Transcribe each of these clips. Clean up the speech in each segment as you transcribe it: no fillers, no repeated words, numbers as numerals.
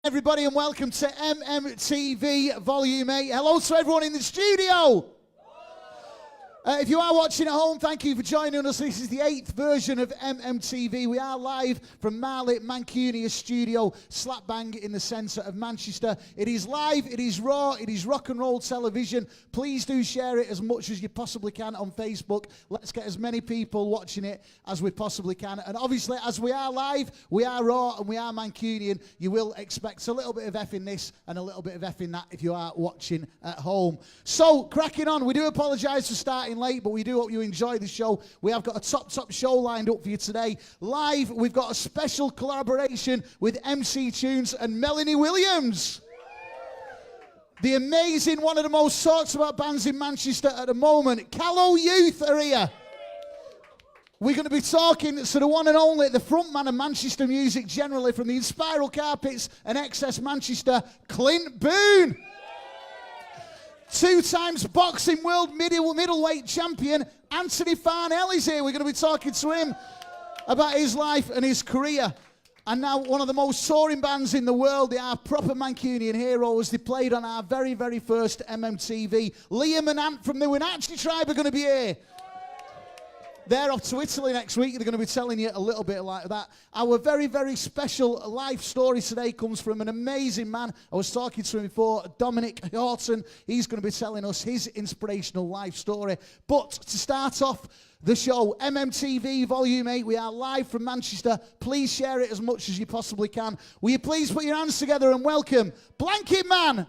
Everybody, and welcome to MMTV Volume 8. Hello to everyone in the studio. If you are watching at home, thank you for joining us. This is the 8th version of MMTV. We are live from Marley Mancunia's studio, slap bang in the centre of Manchester. It is live, it is raw, it is rock and roll television. Please do share it as much as you possibly can on Facebook. Let's get as many people watching it as we possibly can. And obviously, as we are live, we are raw and we are Mancunian. You will expect a little bit of F in this and a little bit of F in that if you are watching at home. So, cracking on. We do apologise for starting late, but we do hope you enjoy the show. We have got a top show lined up for you today. Live, we've got a special collaboration with MC Tunes and Melanie Williams. The amazing, one of the most talked about bands in Manchester at the moment, Callow Youth are here. We're going to be talking to the one and only, the frontman of Manchester music generally, from the Inspiral Carpets and XS Manchester, Clint Boon. 2 times boxing world middleweight champion, Anthony Farnell is here. We're going to be talking to him about his life and his career. And now one of the most touring bands in the world. They are proper Mancunian heroes. They played on our very, very first MMTV. Liam and Ant from the Winachi tribe are going to be here. They're off to Italy next week. They're going to be telling you a little bit like that. Our very, very special life story today comes from an amazing man. I was talking to him before, Dominick Horton. He's going to be telling us his inspirational life story. But to start off the show, MMTV Volume 8, we are live from Manchester. Please share it as much as you possibly can. Will you please put your hands together and welcome Blanketman.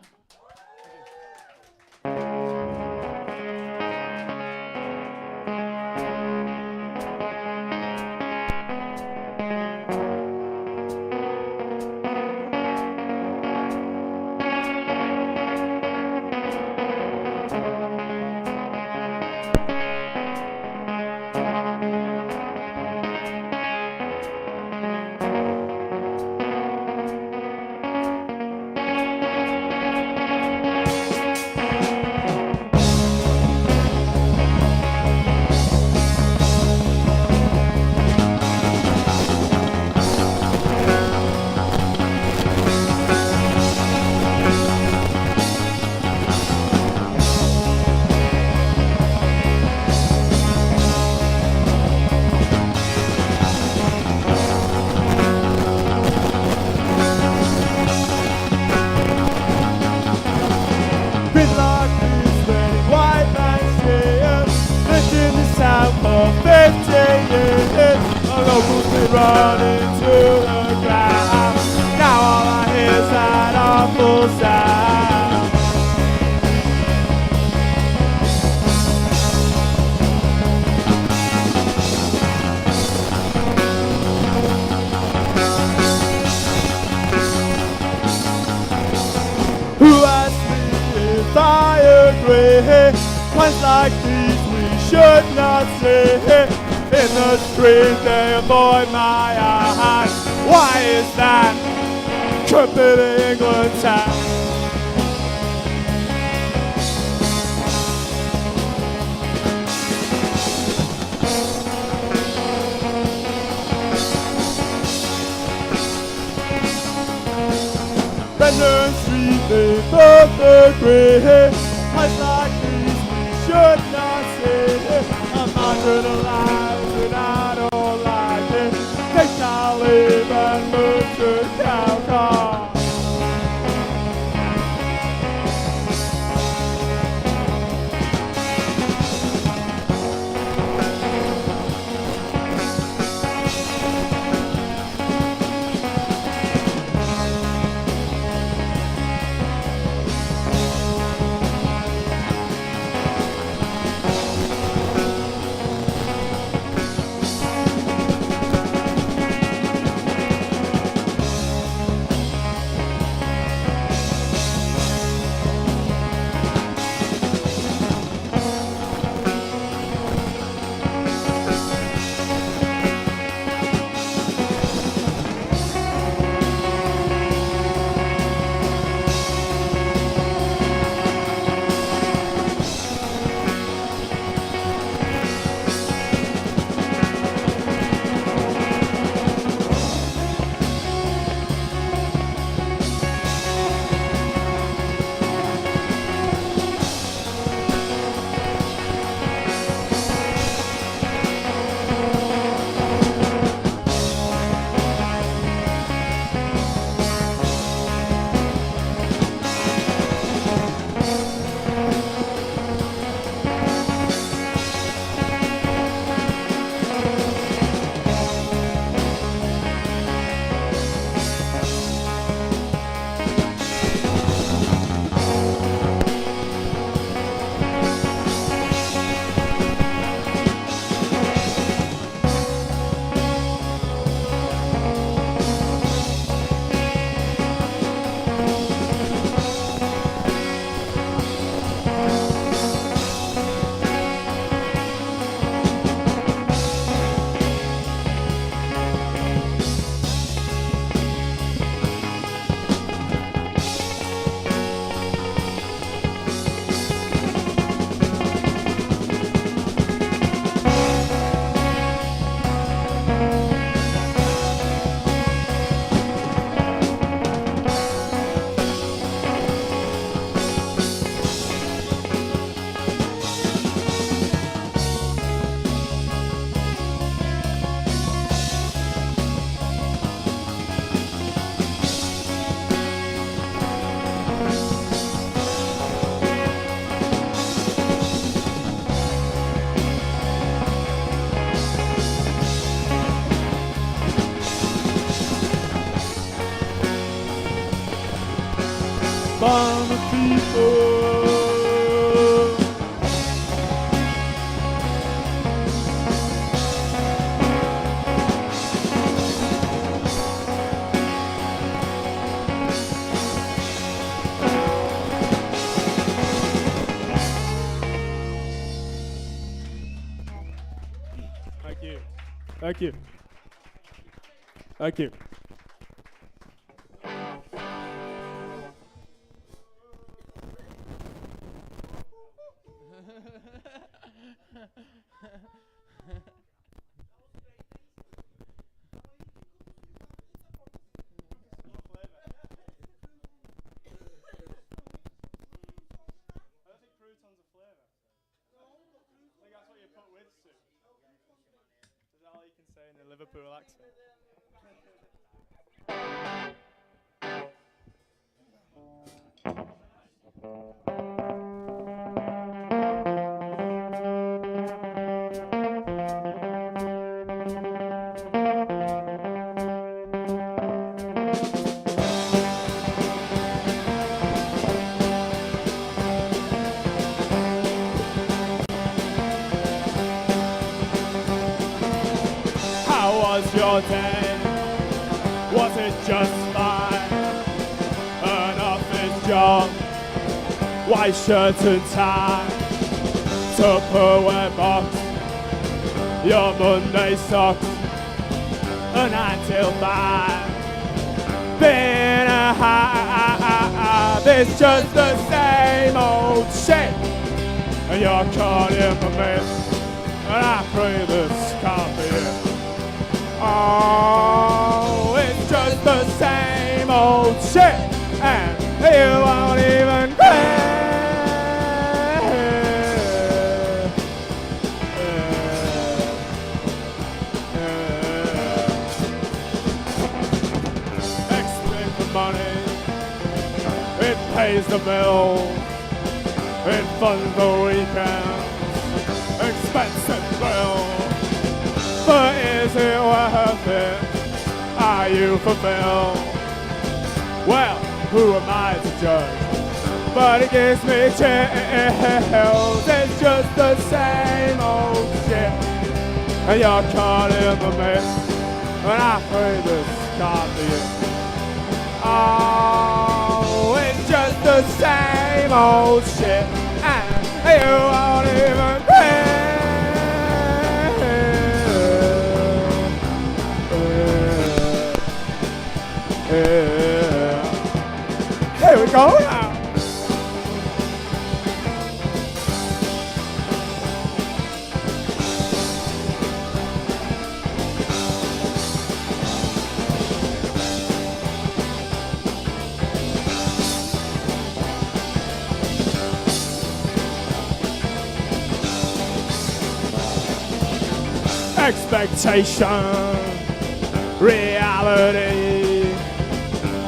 Ones like these we should not see. In the street they avoid my eyes. Why is that? Could be the England town. Brendan Street they both agree. Ones like should not say I'm not gonna lie, but I don't like it. Take my leave and move to Callow. from the people. Thank you. Thank you. Thank you. In the Liverpool accent. Your day, was it just fine? An office job, white shirt and tie, Tupperware box, your Monday socks, a 9 till 5. Been a hive, it's just the same old shit. And you're calling me, and I pray this can't be it. Oh, it's just the same old shit, and you won't even quit. Expect the money, it pays the bills, it funds the weekends, expensive bills. But is it worth it? Are you fulfilled? Well, who am I to judge? But it gives me chills. It's just the same old shit. And you're calling the mess. And I pray this can't be it. Oh, it's just the same old shit. And you won't even quit. Here we go now. Expectation, reality,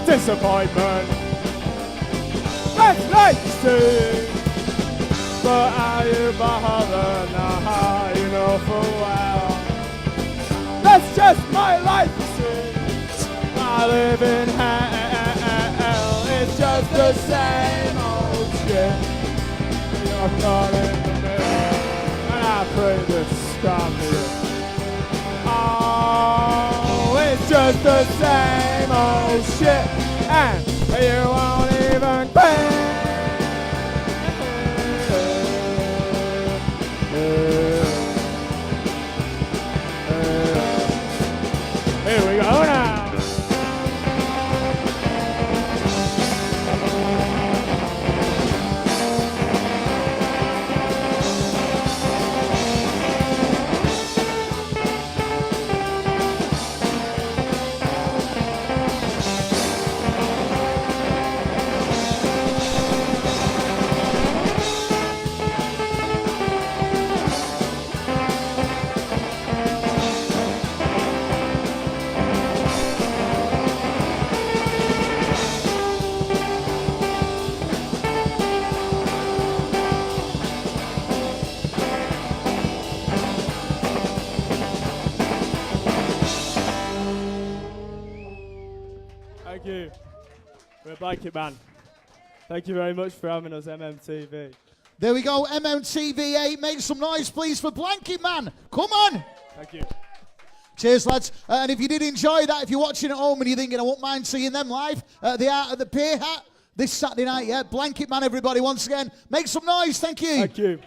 disappointment. Let's like to see. But are you bothered now? You know full well. That's just my life, you see. I live in hell. It's just the same old shit. You're caught in the middle, and I pray this can't be it. Oh, it's just the same old shit, and you won't even quit. Here we go now. Thank you. We're Blanketman. Thank you very much for having us, MMTV. There we go, MMTV 8. Make some noise, please, for Blanketman. Come on. Thank you. Cheers, lads. And if you did enjoy that, if you're watching at home and you're thinking, I won't mind seeing them live, they are at the Pier Hat this Saturday night, yeah? Blanketman, everybody, once again. Make some noise. Thank you. Thank you.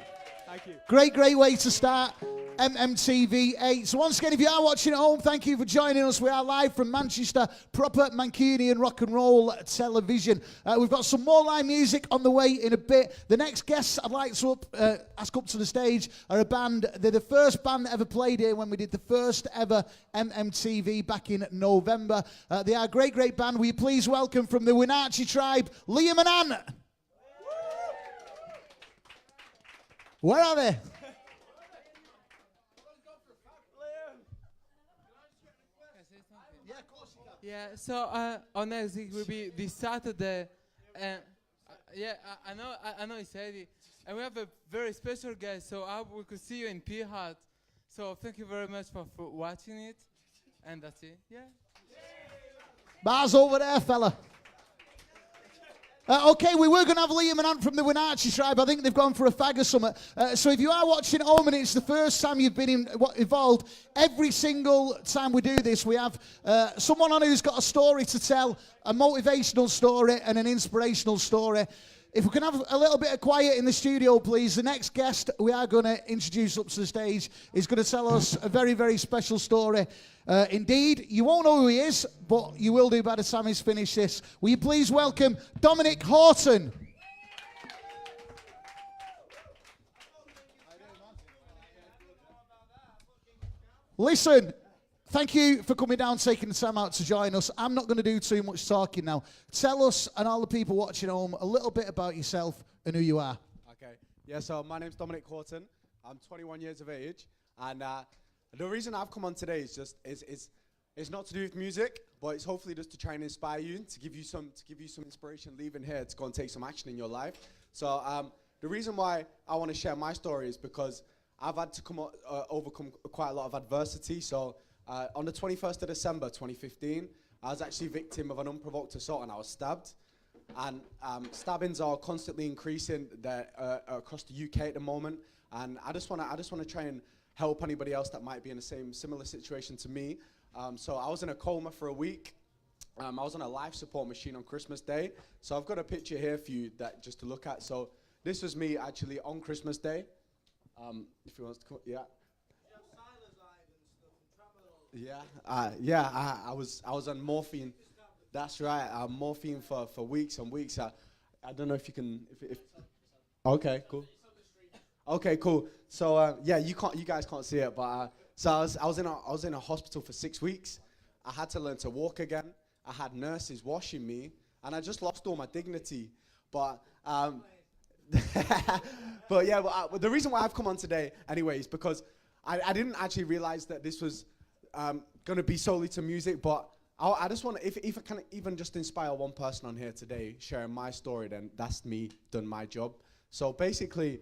Thank you. Great way to start MMTV 8. So once again, if you are watching at home, thank you for joining us. We are live from Manchester, proper Mancunian rock and roll television. We've got some more live music on the way in a bit. The next guests I'd like to ask up to the stage are a band. They're the first band that ever played here when we did the first ever MMTV back in November. They are a great band. Will you please welcome from the Winachi tribe, Liam and Ann? Where are they? Yeah, so our next gig will be this Saturday, and I know it's Eddie, and we have a very special guest. So I hope we could see you in Pier Hat. So thank you very much for watching it, and that's it. Yeah. Bars over there, fella. Okay, we were going to have Liam and Ant from the Winachi tribe. I think they've gone for a fag or something. So if you are watching at home and it's the first time you've been involved, every single time we do this, we have someone on who's got a story to tell, a motivational story and an inspirational story. If we can have a little bit of quiet in the studio, please. The next guest we are going to introduce up to the stage is going to tell us a very special story. Indeed, you won't know who he is, but you will do by the time he's finished this. Will you please welcome Dominick Horton? Listen, thank you for coming down, taking the time out to join us. I'm not going to do too much talking now. Tell us and all the people watching at home a little bit about yourself and who you are. Okay. Yeah, so my name's Dominick Horton. I'm 21 years of age. And the reason I've come on today is just it's not to do with music, but it's hopefully just to try and inspire you, to give you some inspiration leaving here to go and take some action in your life. So the reason why I want to share my story is because I've had to overcome quite a lot of adversity. So on the 21st of December 2015, I was actually victim of an unprovoked assault and I was stabbed. And stabbings are constantly increasing across the UK at the moment. And I just want to try and help anybody else that might be in the similar situation to me. So I was in a coma for a week. I was on a life support machine on Christmas Day. So I've got a picture here for you that just to look at. So this was me actually on Christmas Day. If you want to come, yeah. Yeah, I was on morphine. That's right, morphine for weeks and weeks. I don't know if you can. Okay, cool. Okay, cool. So yeah, you guys can't see it, but so I was in a hospital for 6 weeks. I had to learn to walk again. I had nurses washing me, and I just lost all my dignity. But but yeah, the reason why I've come on today, anyway, is because I didn't actually realize that this was going to be solely to music, but I just want to, if I can even just inspire one person on here today sharing my story, then that's me, done my job. So basically,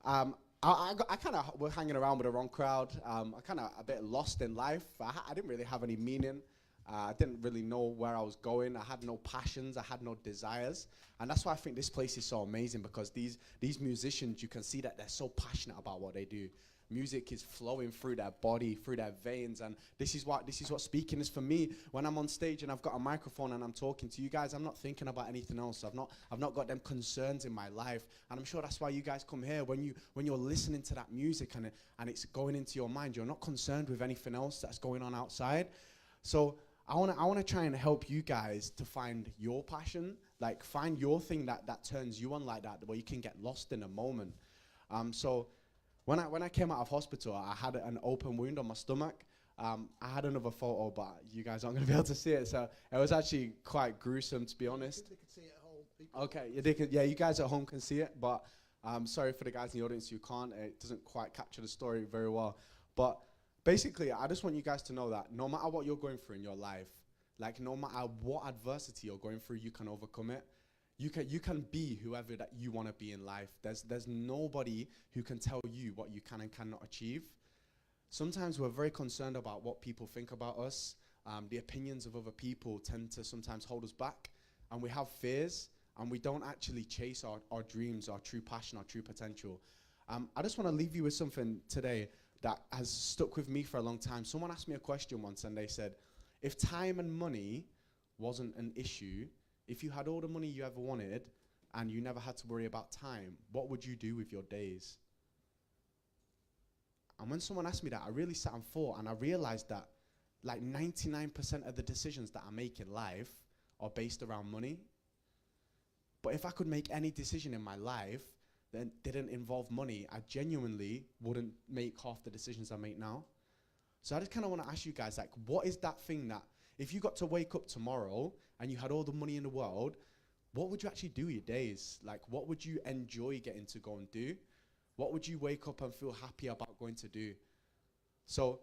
I kind of was hanging around with the wrong crowd. I kind of a bit lost in life. I didn't really have any meaning. I didn't really know where I was going. I had no passions. I had no desires. And that's why I think this place is so amazing, because these musicians, you can see that they're so passionate about what they do. Music is flowing through their body, through their veins, and this is what speaking is for me. When I'm on stage and I've got a microphone and I'm talking to you guys, I'm not thinking about anything else. I've not got them concerns in my life, and I'm sure that's why you guys come here. When you're listening to that music and it's going into your mind, you're not concerned with anything else that's going on outside. So I want to try and help you guys to find your passion, like find your thing that turns you on like that, where you can get lost in a moment. So when I came out of hospital, I had an open wound on my stomach. I had another photo, but you guys aren't going to be able to see it. So it was actually quite gruesome, to be honest. They can see it at home. Okay, yeah, you guys at home can see it, but sorry for the guys in the audience who can't. It doesn't quite capture the story very well. But basically, I just want you guys to know that no matter what you're going through in your life, like no matter what adversity you're going through, you can overcome it. You can be whoever that you want to be in life. There's nobody who can tell you what you can and cannot achieve. Sometimes we're very concerned about what people think about us. The opinions of other people tend to sometimes hold us back, and we have fears. and we don't actually chase our dreams, our true passion, our true potential. I just want to leave you with something today that has stuck with me for a long time. Someone asked me a question once, and they said, if time and money wasn't an issue, if you had all the money you ever wanted and you never had to worry about time, what would you do with your days? And when someone asked me that, I really sat and thought, and I realized that like 99% of the decisions that I make in life are based around money. But if I could make any decision in my life that didn't involve money, I genuinely wouldn't make half the decisions I make now. So I just kind of want to ask you guys, like, what is that thing that if you got to wake up tomorrow and you had all the money in the world, what would you actually do with your days? Like, what would you enjoy getting to go and do? What would you wake up and feel happy about going to do? So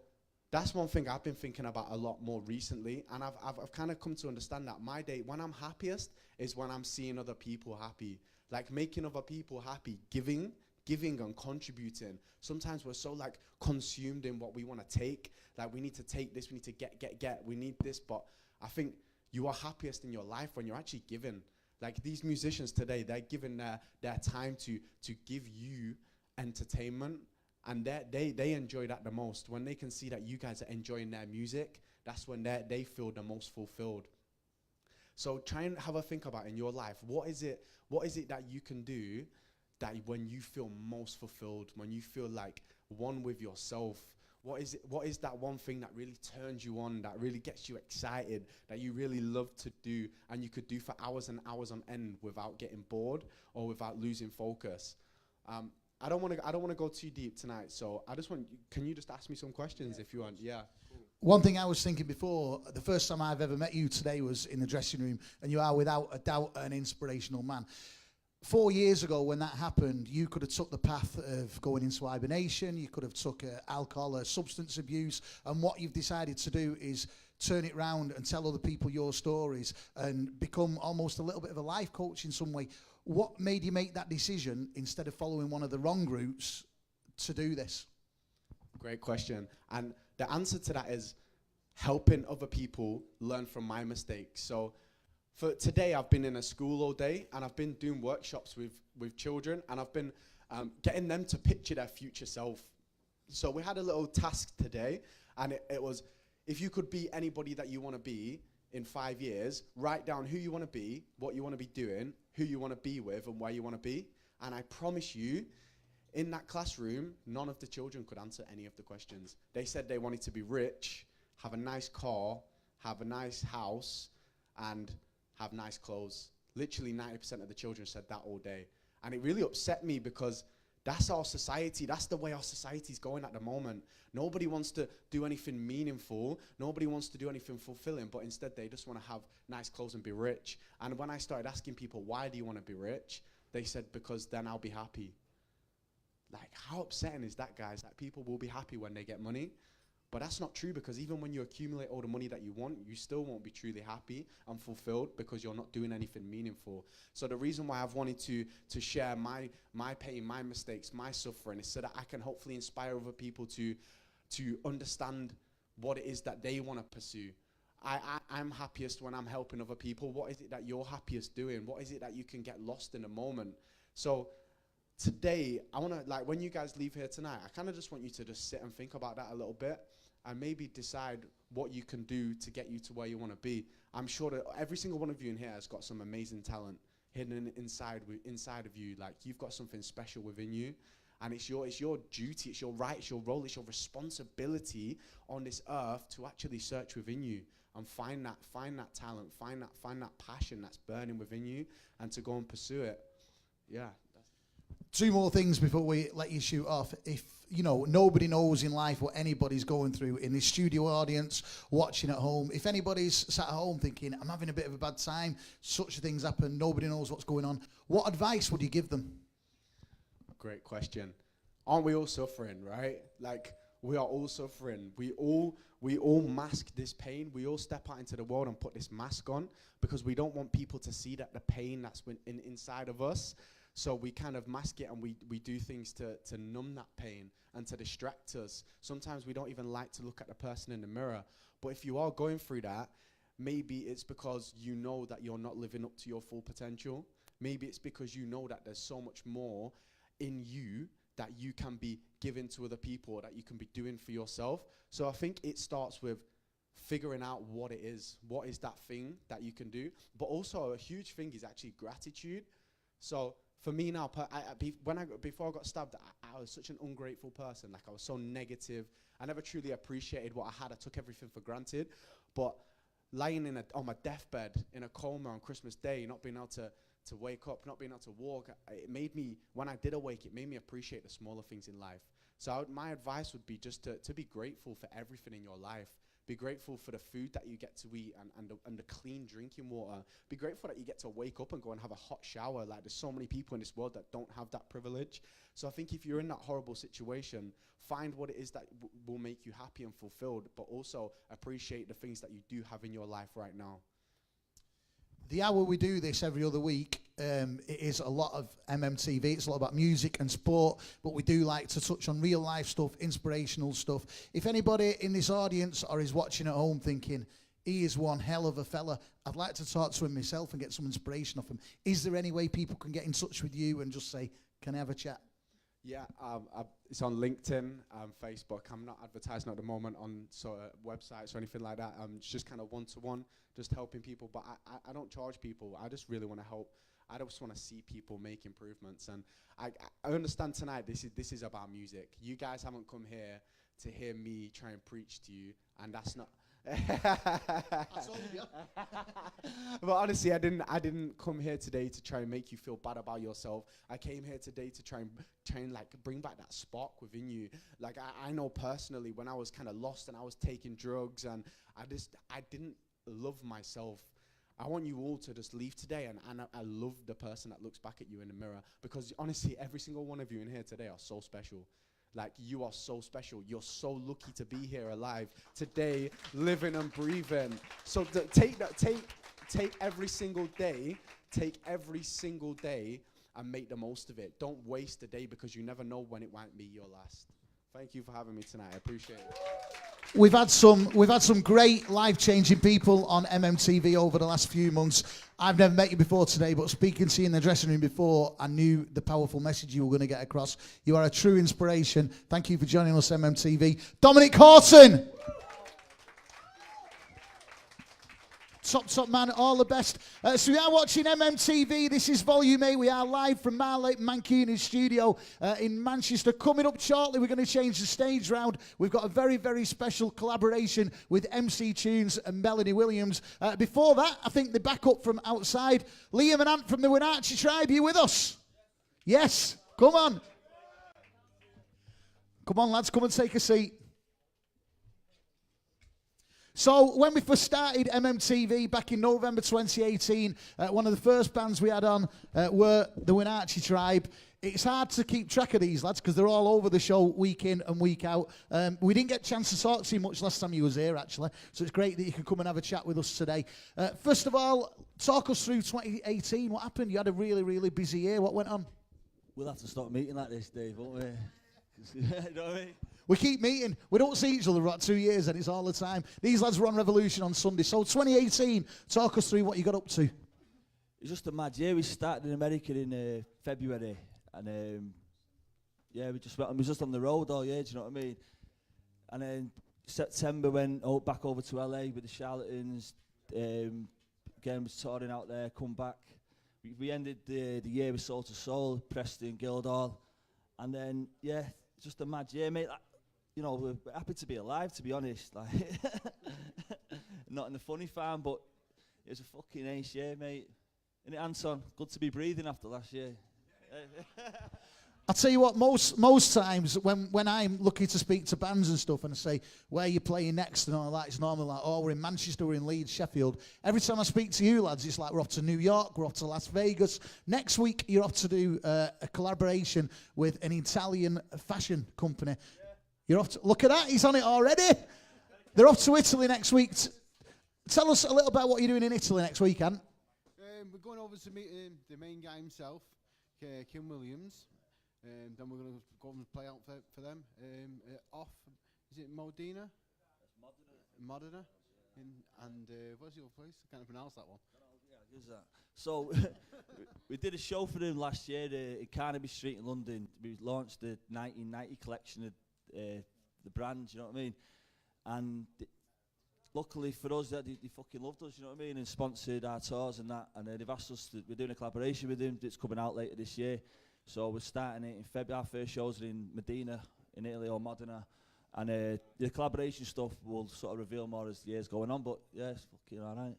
that's one thing I've been thinking about a lot more recently, and I've kind of come to understand that my day, when I'm happiest, is when I'm seeing other people happy. Like making other people happy, giving and contributing. Sometimes we're so like consumed in what we want to take. Like we need to take this, we need to get, we need this. But I think you are happiest in your life when you're actually giving. Like these musicians today, they're giving their time to give you entertainment. And they enjoy that the most. When they can see that you guys are enjoying their music, that's when they feel the most fulfilled. So try and have a think about in your life, what is it that you can do that when you feel most fulfilled, when you feel like one with yourself? What is that one thing that really turns you on, that really gets you excited, that you really love to do, and you could do for hours and hours on end without getting bored or without losing focus? I don't want to go too deep tonight, so I just want. Can you just ask me some questions if you want? Yeah. Cool. One thing I was thinking before, the first time I've ever met you today was in the dressing room, and you are without a doubt an inspirational man. 4 years ago when that happened, you could have took the path of going into hibernation, you could have took alcohol or substance abuse, and what you've decided to do is turn it round and tell other people your stories and become almost a little bit of a life coach in some way. What made you make that decision instead of following one of the wrong routes to do this? Great question. And the answer to that is helping other people learn from my mistakes. So for today, I've been in a school all day, and I've been doing workshops with children, and I've been getting them to picture their future self. So we had a little task today, and it was, if you could be anybody that you want to be in 5 years, write down who you want to be, what you want to be doing, who you want to be with, and where you want to be. And I promise you, in that classroom, none of the children could answer any of the questions. They said they wanted to be rich, have a nice car, have a nice house, and have nice clothes. Literally 90% of the children said that all day. And it really upset me because that's our society. That's the way our society is going at the moment. Nobody wants to do anything meaningful. Nobody wants to do anything fulfilling, but instead they just want to have nice clothes and be rich. And when I started asking people, why do you want to be rich? They said, because then I'll be happy. Like, how upsetting is that, guys? That people will be happy when they get money. But that's not true, because even when you accumulate all the money that you want, you still won't be truly happy and fulfilled because you're not doing anything meaningful. So the reason why I've wanted to share my pain, my mistakes, my suffering is so that I can hopefully inspire other people to understand what it is that they want to pursue. I'm happiest when I'm helping other people. What is it that you're happiest doing? What is it that you can get lost in a moment? So today, I want to, like, when you guys leave here tonight, I kind of just want you to just sit and think about that a little bit and maybe decide what you can do to get you to where you want to be. I'm sure that every single one of you in here has got some amazing talent hidden inside of you. Like, you've got something special within you, and it's your duty, it's your right, it's your role, it's your responsibility on this earth to actually search within you and find that talent, find that passion that's burning within you, and to go and pursue it. Yeah. Two more things before we let you shoot off. If, you know, nobody knows in life what anybody's going through, in this studio audience, watching at home, if anybody's sat at home thinking, I'm having a bit of a bad time, such things happen, nobody knows what's going on, what advice would you give them? Great question. Aren't we all suffering, right? Like, we are all suffering. We all mask this pain. We all step out into the world and put this mask on because we don't want people to see that the pain that's inside of us. So we kind of mask it, and we do things to numb that pain and to distract us. Sometimes we don't even like to look at the person in the mirror. But if you are going through that, maybe it's because you know that you're not living up to your full potential. Maybe it's because you know that there's so much more in you that you can be giving to other people, or that you can be doing for yourself. So I think it starts with figuring out what it is. What is that thing that you can do? But also a huge thing is actually gratitude. So for me now, before I got stabbed, I was such an ungrateful person. Like, I was so negative. I never truly appreciated what I had. I took everything for granted. But lying on my deathbed in a coma on Christmas Day, not being able to wake up, not being able to walk, it made me, when I did awake, it made me appreciate the smaller things in life. So my advice would be just to be grateful for everything in your life. Be grateful for the food that you get to eat and the clean drinking water. Be grateful that you get to wake up and go and have a hot shower. Like, there's so many people in this world that don't have that privilege. So I think if you're in that horrible situation, find what it is that will make you happy and fulfilled, but also appreciate the things that you do have in your life right now. The hour we do this every other week, it is a lot of MMTV. It's a lot about music and sport, but we do like to touch on real life stuff, inspirational stuff. If anybody in this audience or is watching at home thinking, he is one hell of a fella, I'd like to talk to him myself and get some inspiration off him. Is there any way people can get in touch with you and just say, can I have a chat? Yeah, it's on LinkedIn, Facebook. I'm not advertising at the moment on websites or anything like that. It's just kind of one-to-one, just helping people. But I don't charge people. I just really want to help. I just want to see people make improvements. And I understand tonight this is about music. You guys haven't come here to hear me try and preach to you, and that's not... But honestly, I didn't come here today to try and make you feel bad about yourself. I came here today to try and like bring back that spark within you. Like, I know personally when I was kind of lost and I was taking drugs and I didn't love myself. I want you all to just leave today and I love the person that looks back at you in the mirror, because honestly, every single one of you in here today are so special. Like, you are so special. You're so lucky to be here alive today, living and breathing. So take every single day, and make the most of it. Don't waste the day, because you never know when it might be your last. Thank you for having me tonight. I appreciate it. We've had some great life-changing people on MMTV over the last few months. I've never met you before today, but speaking to you in the dressing room before, I knew the powerful message you were going to get across. You are a true inspiration. Thank you for joining us, MMTV. Dominick Horton. Top man, all the best. So we are watching MMTV. This is Volume 8. We are live from Marley Mancuni's studio in Manchester. Coming up shortly, we're going to change the stage round. We've got a very, very special collaboration with MC Tunes and Melanie Williams. Before that, I think the backup from outside, Liam and Ant from the Winachi tribe. Are you with us? Yes. Come on. Come on, lads. Come and take a seat. So when we first started MMTV back in November 2018, one of the first bands we had on were the Winachi tribe. It's hard to keep track of these lads because they're all over the show week in and week out. We didn't get a chance to talk to you much last time you was here, actually. So it's great that you can come and have a chat with us today. First of all, talk us through 2018. What happened? You had a really, really busy year. What went on? We'll have to stop meeting like this, Dave, won't we? You know what I mean? We keep meeting. We don't see each other for about 2 years, and it's all the time. These lads were on Revolution on Sunday. So 2018, talk us through what you got up to. It's just a mad year. We started in America in February, and yeah, we was just on the road all year. Do you know what I mean? And then September went back over to LA with the Charlatans. Again, was touring out there. Come back. We ended the year with Soul to Soul, Preston, Guildhall, and then yeah, just a mad year, mate. You know, we're happy to be alive, to be honest. Like, not in the funny farm, but it was a fucking ace year, mate. Isn't it, Anton? Good to be breathing after last year. I'll tell you what, most times when I'm looking to speak to bands and stuff and I say, where are you playing next and all that, it's normally like, oh, we're in Manchester, we're in Leeds, Sheffield. Every time I speak to you lads, it's like we're off to New York, we're off to Las Vegas. Next week, you're off to do a collaboration with an Italian fashion company. Yeah. You're off to, look at that, he's on it already. They're off to Italy next week. Tell us a little about what you're doing in Italy next week, Ant. We're going over to meet the main guy himself, Kim Williams. Then we're going to go and play out for them. Is it Modena? Modena. and what's your place? I can't pronounce that one. Who's that? So we did a show for them last year in Carnaby Street in London. We launched the 1990 collection of the brand, you know what I mean? And luckily for us, that they fucking loved us, you know what I mean? And sponsored our tours and that. And they've asked us we're doing a collaboration with them that's coming out later this year. So we're starting it in February. Our first shows are in Medina, in Italy, or Modena. And the collaboration stuff will sort of reveal more as the year's going on. But yeah, it's fucking alright.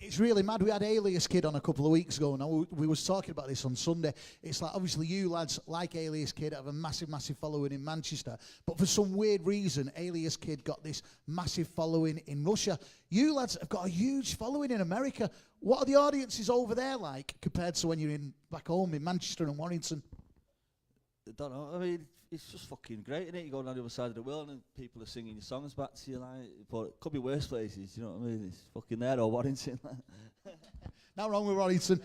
It's really mad. We had Alias Kid on a couple of weeks ago. Now we was talking about this on Sunday. It's like, obviously you lads like Alias Kid have a massive following in Manchester, but for some weird reason Alias Kid got this massive following in Russia. You lads have got a huge following in America. What are the audiences over there like compared to when you're back home in Manchester and Warrington? I don't know. I mean, it's just fucking great, isn't it? You go down the other side of the world and people are singing your songs back to you, like. But it could be worse places, you know what I mean? It's fucking there or Warrington. Not wrong with Warrington.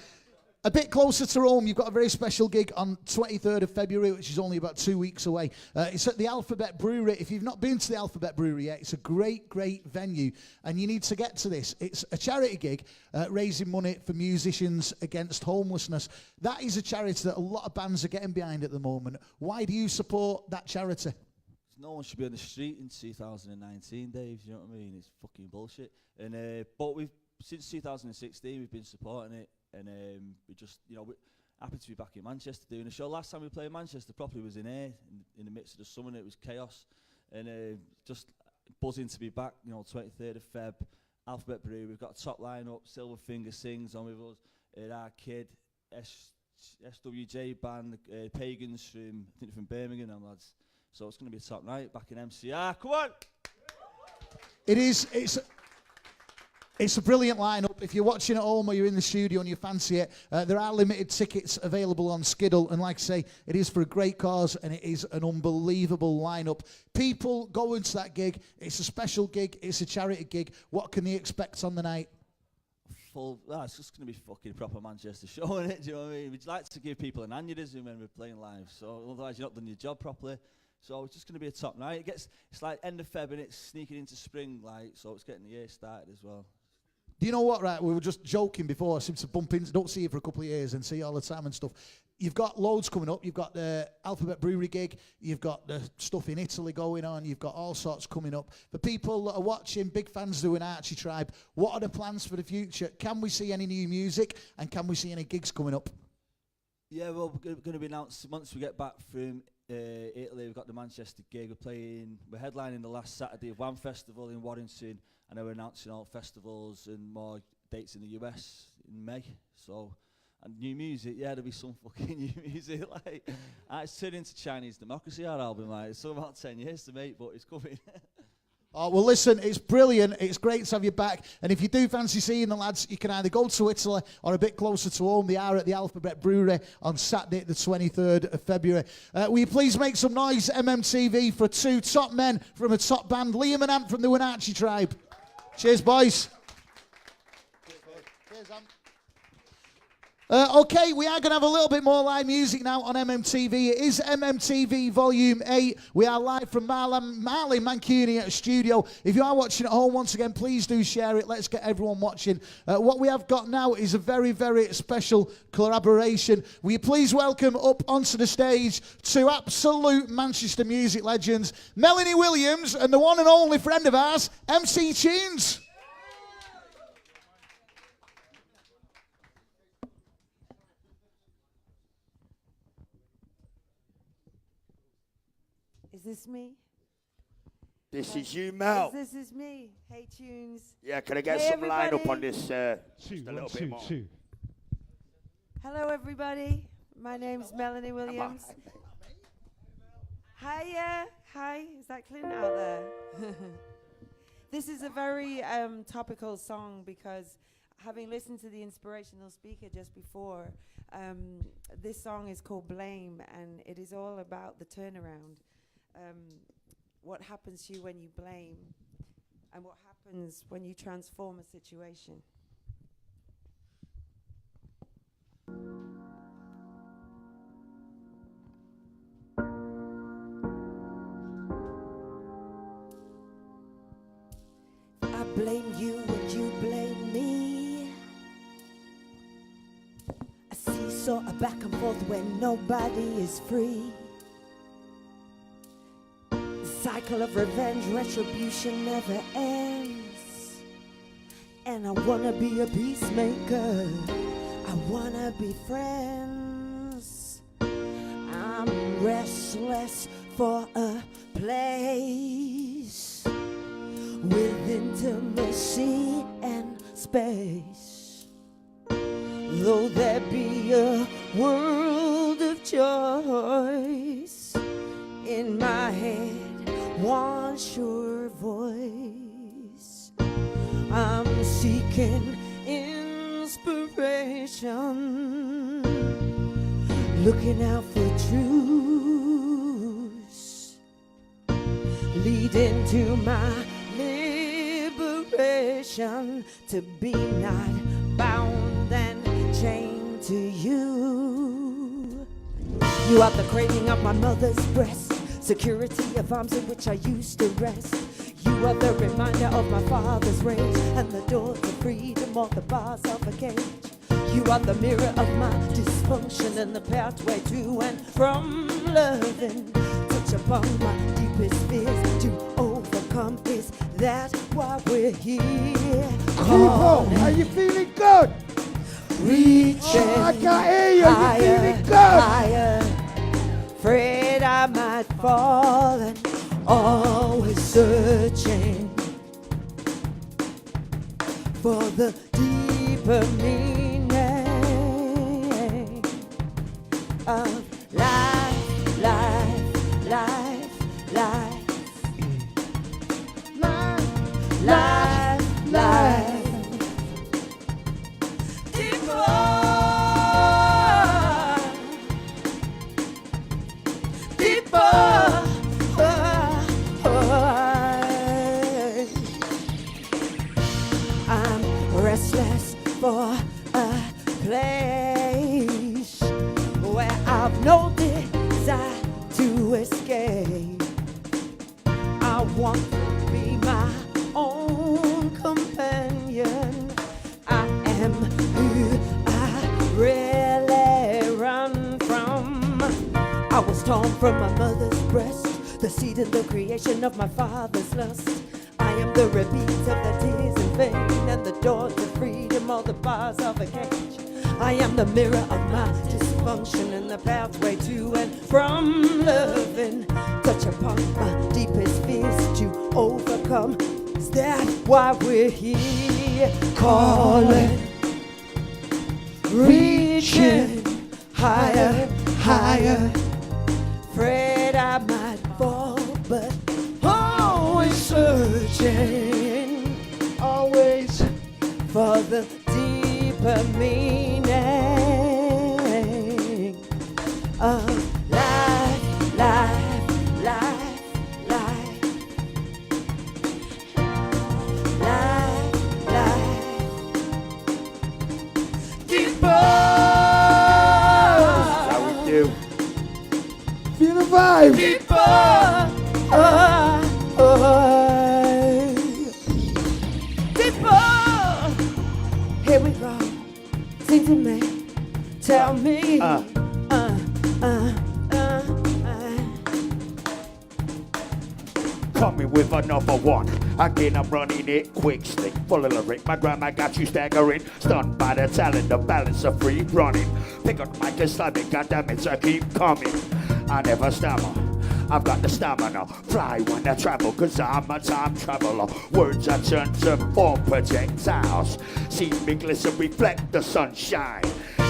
A bit closer to home, you've got a very special gig on 23rd of February, which is only about 2 weeks away. It's at the Alphabet Brewery. If you've not been to the Alphabet Brewery yet, it's a great venue, and you need to get to this. It's a charity gig raising money for musicians against homelessness. That is a charity that a lot of bands are getting behind at the moment. Why do you support that charity? No one should be on the street in 2019, Dave, you know what I mean? It's fucking bullshit. And but since 2016, we've been supporting it. And we just, you know, we happy to be back in Manchester doing a show. Last time we played Manchester properly was in here, in the midst of the summer, and it was chaos. And just buzzing to be back, you know, 23rd of Feb, Alphabet Brewery. We've got a top lineup, Silverfinger sings on with us, our kid, SWJ band, Pagans from, I think from Birmingham, them lads. So it's going to be a top night back in MCR. Come on! It's a brilliant lineup. If you're watching at home or you're in the studio and you fancy it, there are limited tickets available on Skiddle. And like I say, it is for a great cause and it is an unbelievable lineup. People go into that gig. It's a special gig. It's a charity gig. What can they expect on the night? It's just going to be fucking proper Manchester show, innit? Do you know what I mean? We'd like to give people an aneurysm when we're playing live, so otherwise you're not doing your job properly. So it's just going to be a top night. It's like end of Feb and it's sneaking into spring, like, so it's getting the year started as well. Do you know what, right? We were just joking before. I seem to bump into, don't see you for a couple of years and see you all the time and stuff. You've got loads coming up. You've got the Alphabet Brewery gig. You've got the stuff in Italy going on. You've got all sorts coming up. For people that are watching, big fans doing Archie Tribe, what are the plans for the future? Can we see any new music and can we see any gigs coming up? Yeah, well, we're going to be announced once we get back from Italy. We've got the Manchester gig. We're headlining the last Saturday of One Festival in Warrington, and then we're announcing all festivals and more dates in the US in May. So, and new music, yeah, there'll be some fucking new music. Like, it's turned into Chinese Democracy, our album. Like, it's still about 10 years to make, but it's coming. Oh, well, listen, it's brilliant. It's great to have you back. And if you do fancy seeing the lads, you can either go to Italy or a bit closer to home. They are at the Alphabet Brewery on Saturday, the 23rd of February. Will you please make some noise, MMTV, for two top men from a top band, Liam and Ant from the Winachi Tribe. Cheers, boys. Cheers, Ant. Okay, we are going to have a little bit more live music now on MMTV. It is MMTV Volume 8. We are live from Marley Mancuni at a studio. If you are watching at home, once again, please do share it. Let's get everyone watching. What we have got now is a very, very special collaboration. Will you please welcome up onto the stage two absolute Manchester music legends, Melanie Williams and the one and only friend of ours, MC Tunes. Is this me? This is you, Mel. This is me. Hey, Tunes. Yeah, can I get Hey, some line up everybody. on this? Just a little bit more. Hello, everybody. My name's Melanie Williams. Hiya. Hi. Is that Clint out there? This is a very topical song because having listened to the inspirational speaker just before, this song is called Blame, and it is all about the turnaround. What happens to you when you blame, and what happens when you transform a situation. I blame you and you blame me. A seesaw, a back and forth where nobody is free. The cycle of revenge, retribution never ends. And I wanna be a peacemaker, I wanna be friends. I'm restless for a place with intimacy and space. Though there be a world of choice, in my head one sure voice. I'm seeking inspiration, looking out for truths, leading to my liberation, to be not bound and chained to you. You are the craving of my mother's breast, security of arms in which I used to rest. You are the reminder of my father's rage, and the door to freedom of the bars of a cage. You are the mirror of my dysfunction and the pathway to and from loving. Touch upon my deepest fears to overcome. Is that why we're here? People, are you feeling good? Reaching I can't hear you. Are you feeling good? higher. Afraid I might fall and always searching for the deeper meaning of life, life, life, life, life, life. I'm restless for a place where I've no desire to escape. I want to be my own companion. I am who I really run from. I was torn from my mother's breast, the seed and the creation of my father's lust. I am the repeat of the tears and pain, and the door to freedom, all the bars of a cage. I am the mirror of my dysfunction and the pathway to and from loving. Touch upon my deepest fears to overcome. Is that why we're here? Calling, reaching higher, higher. Afraid I might fall, but always searching, always for the deeper meaning of life, life, life, life, life, life, deeper. That's how we do. Feel the vibe. Deeper, deeper. Here we go. Sing to me. Tell me. Coming with another one. Again, I'm running it quick, stick full of lyric. My grandma got you staggering, stunned by the talent, the balance of free running. Pick up my Islamic, goddammit, I keep coming. I never stammer. I've got the stamina, fly when I travel, cause I'm a time traveler. Words I turn to form projectiles. See me glisten, reflect the sunshine.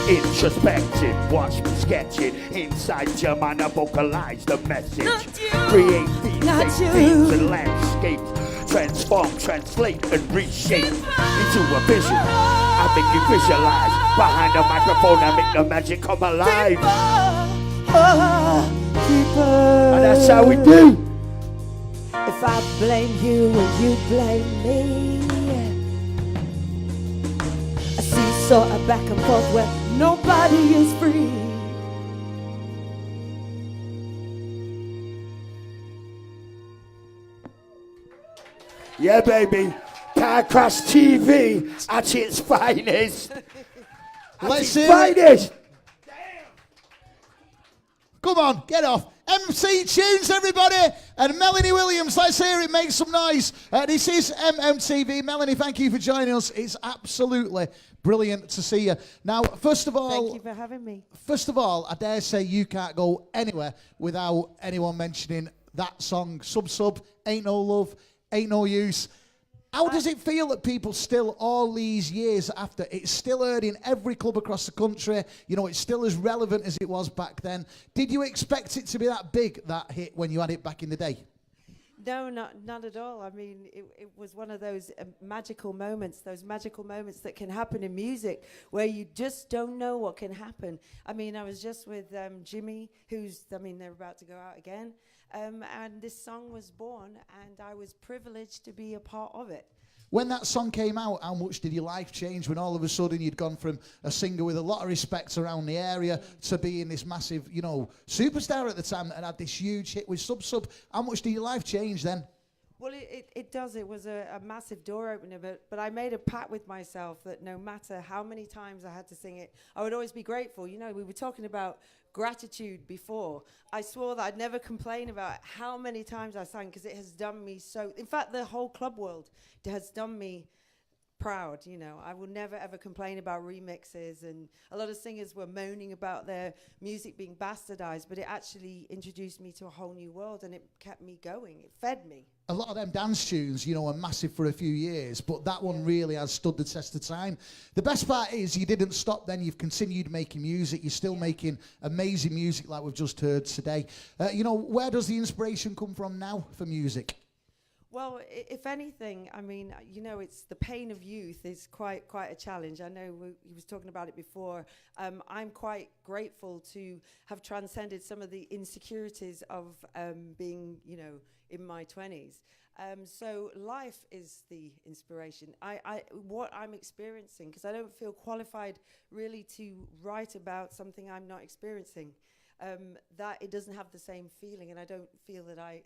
Introspective, watch me sketching. Inside your mind, I vocalize the message. Create these themes and landscapes. Transform, translate, and reshape into a vision. I make you visualize. Behind the microphone, I make the magic come alive. And that's how we do. If I blame you and you blame me, a seesaw, a back and forth where nobody is free. Yeah, baby. high-class TV at its finest. Let's hear it. Finest. Come on, get off. MC Tunes, everybody. And Melanie Williams, let's hear it. Make some noise. This is MMTV. Melanie, thank you for joining us. It's absolutely brilliant to see you. Now, first of all... Thank you for having me. First of all, I dare say you can't go anywhere without anyone mentioning that song, Sub, Ain't No Love, Ain't No Use. How does it feel that people still, all these years after, it's still heard in every club across the country, you know, it's still as relevant as it was back then? Did you expect it to be that big, that hit, when you had it back in the day? No, not at all. I mean, it was one of those magical moments that can happen in music where you just don't know what can happen. I mean, I was just with Jimmy, they're about to go out again. And this song was born, and I was privileged to be a part of it. When that song came out, how much did your life change when all of a sudden you'd gone from a singer with a lot of respect around the area to being this massive, you know, superstar at the time and had this huge hit with Sub? How much did your life change then? Well, it does. It was a massive door opener, but I made a pact with myself that no matter how many times I had to sing it, I would always be grateful. You know, we were talking about gratitude before. I swore that I'd never complain about how many times I sang, because it has done me so... In fact, the whole club world has done me proud, you know. I will never, ever complain about remixes, and a lot of singers were moaning about their music being bastardized, but it actually introduced me to a whole new world, and it kept me going. It fed me. A lot of them dance tunes, you know, are massive for a few years, but that one really has stood the test of time. The best part is you didn't stop then. You've continued making music. You're still making amazing music like we've just heard today. You know, where does the inspiration come from now for music? Well, if anything, I mean, you know, it's the pain of youth is quite a challenge. I know he was talking about it before. I'm quite grateful to have transcended some of the insecurities of being, you know, in my 20s. So life is the inspiration. What I'm experiencing, because I don't feel qualified really to write about something I'm not experiencing. That it doesn't have the same feeling, and I don't feel that I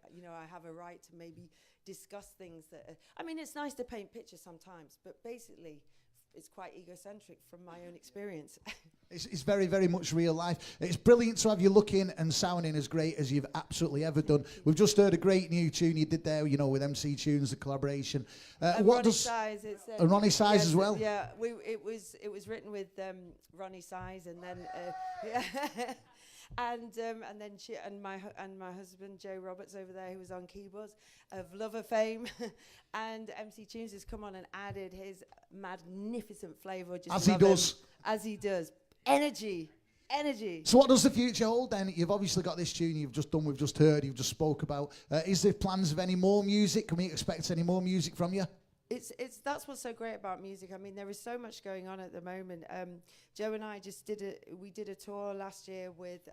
have a right to maybe discuss things that I mean, it's nice to paint pictures sometimes, but basically it's quite egocentric from my own experience. It's very, very much real life. It's brilliant to have you looking and sounding as great as you've absolutely ever done. We've just heard a great new tune you did there, you know, with MC Tunes, the collaboration. Ronnie Size, and Ronnie Size as well? Yeah, it was written with Ronnie Size, and then and then my husband Joe Roberts over there, who was on keyboards of Lover fame, and MC Tunes has come on and added his magnificent flavour. As he does. As he does. Energy. So what does the future hold then? You've obviously got this tune you've just done, we've just heard, you've just spoke about. Is there plans of any more music? Can we expect any more music from you? That's what's so great about music. I mean, there is so much going on at the moment. Joe and I just did a tour last year with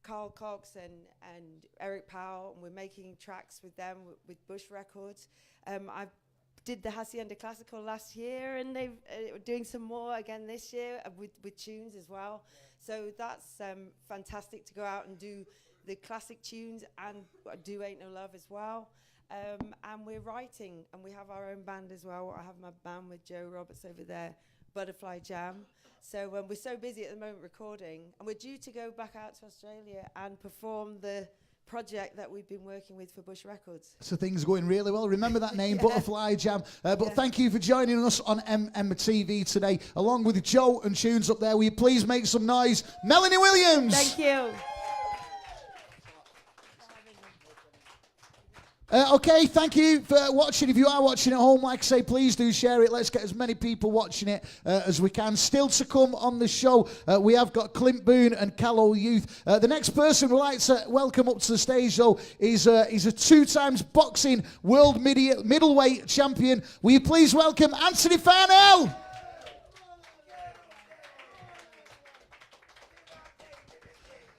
Carl Cox and Eric Powell, and we're making tracks with them with Bush Records. I did the Hacienda Classical last year, and they're doing some more again this year with tunes as well. Yeah. So that's fantastic to go out and do the classic tunes and do Ain't No Love as well. And we're writing, and we have our own band as well. I have my band with Joe Roberts over there, Butterfly Jam. So we're so busy at the moment recording, and we're due to go back out to Australia and perform the project that we've been working with for Bush Records. So things are going really well. Remember that name, Butterfly Jam. But thank you for joining us on MMTV today, along with Joe and Tunes up there. Will you please make some noise? Melanie Williams! Thank you. Okay, thank you for watching. If you are watching at home, like I say, please do share it. Let's get as many people watching it as we can. Still to come on the show, we have got Clint, Boon and Callow Youth. The next person we'd like to welcome up to the stage, though, is a two-times boxing world middleweight champion. Will you please welcome Anthony Farnell?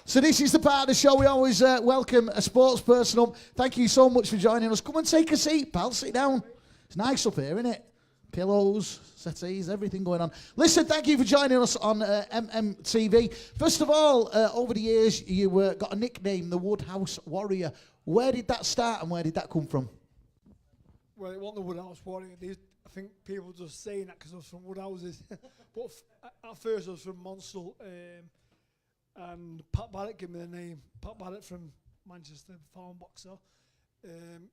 So this is the part of the show we always welcome a sports person up. Thank you so much for joining us. Come and take a seat, pal. Sit down. It's nice up here, isn't it? Pillows, settees, everything going on. Listen, thank you for joining us on MMTV. First of all, over the years, you got a nickname, the Woodhouse Warrior. Where did that start and where did that come from? Well, it wasn't the Woodhouse Warrior. think people just saying that because I was from Woodhouses. But at first I was from Monsell, and Pat Barrett gave me the name. Pat Barrett from Manchester, farm boxer.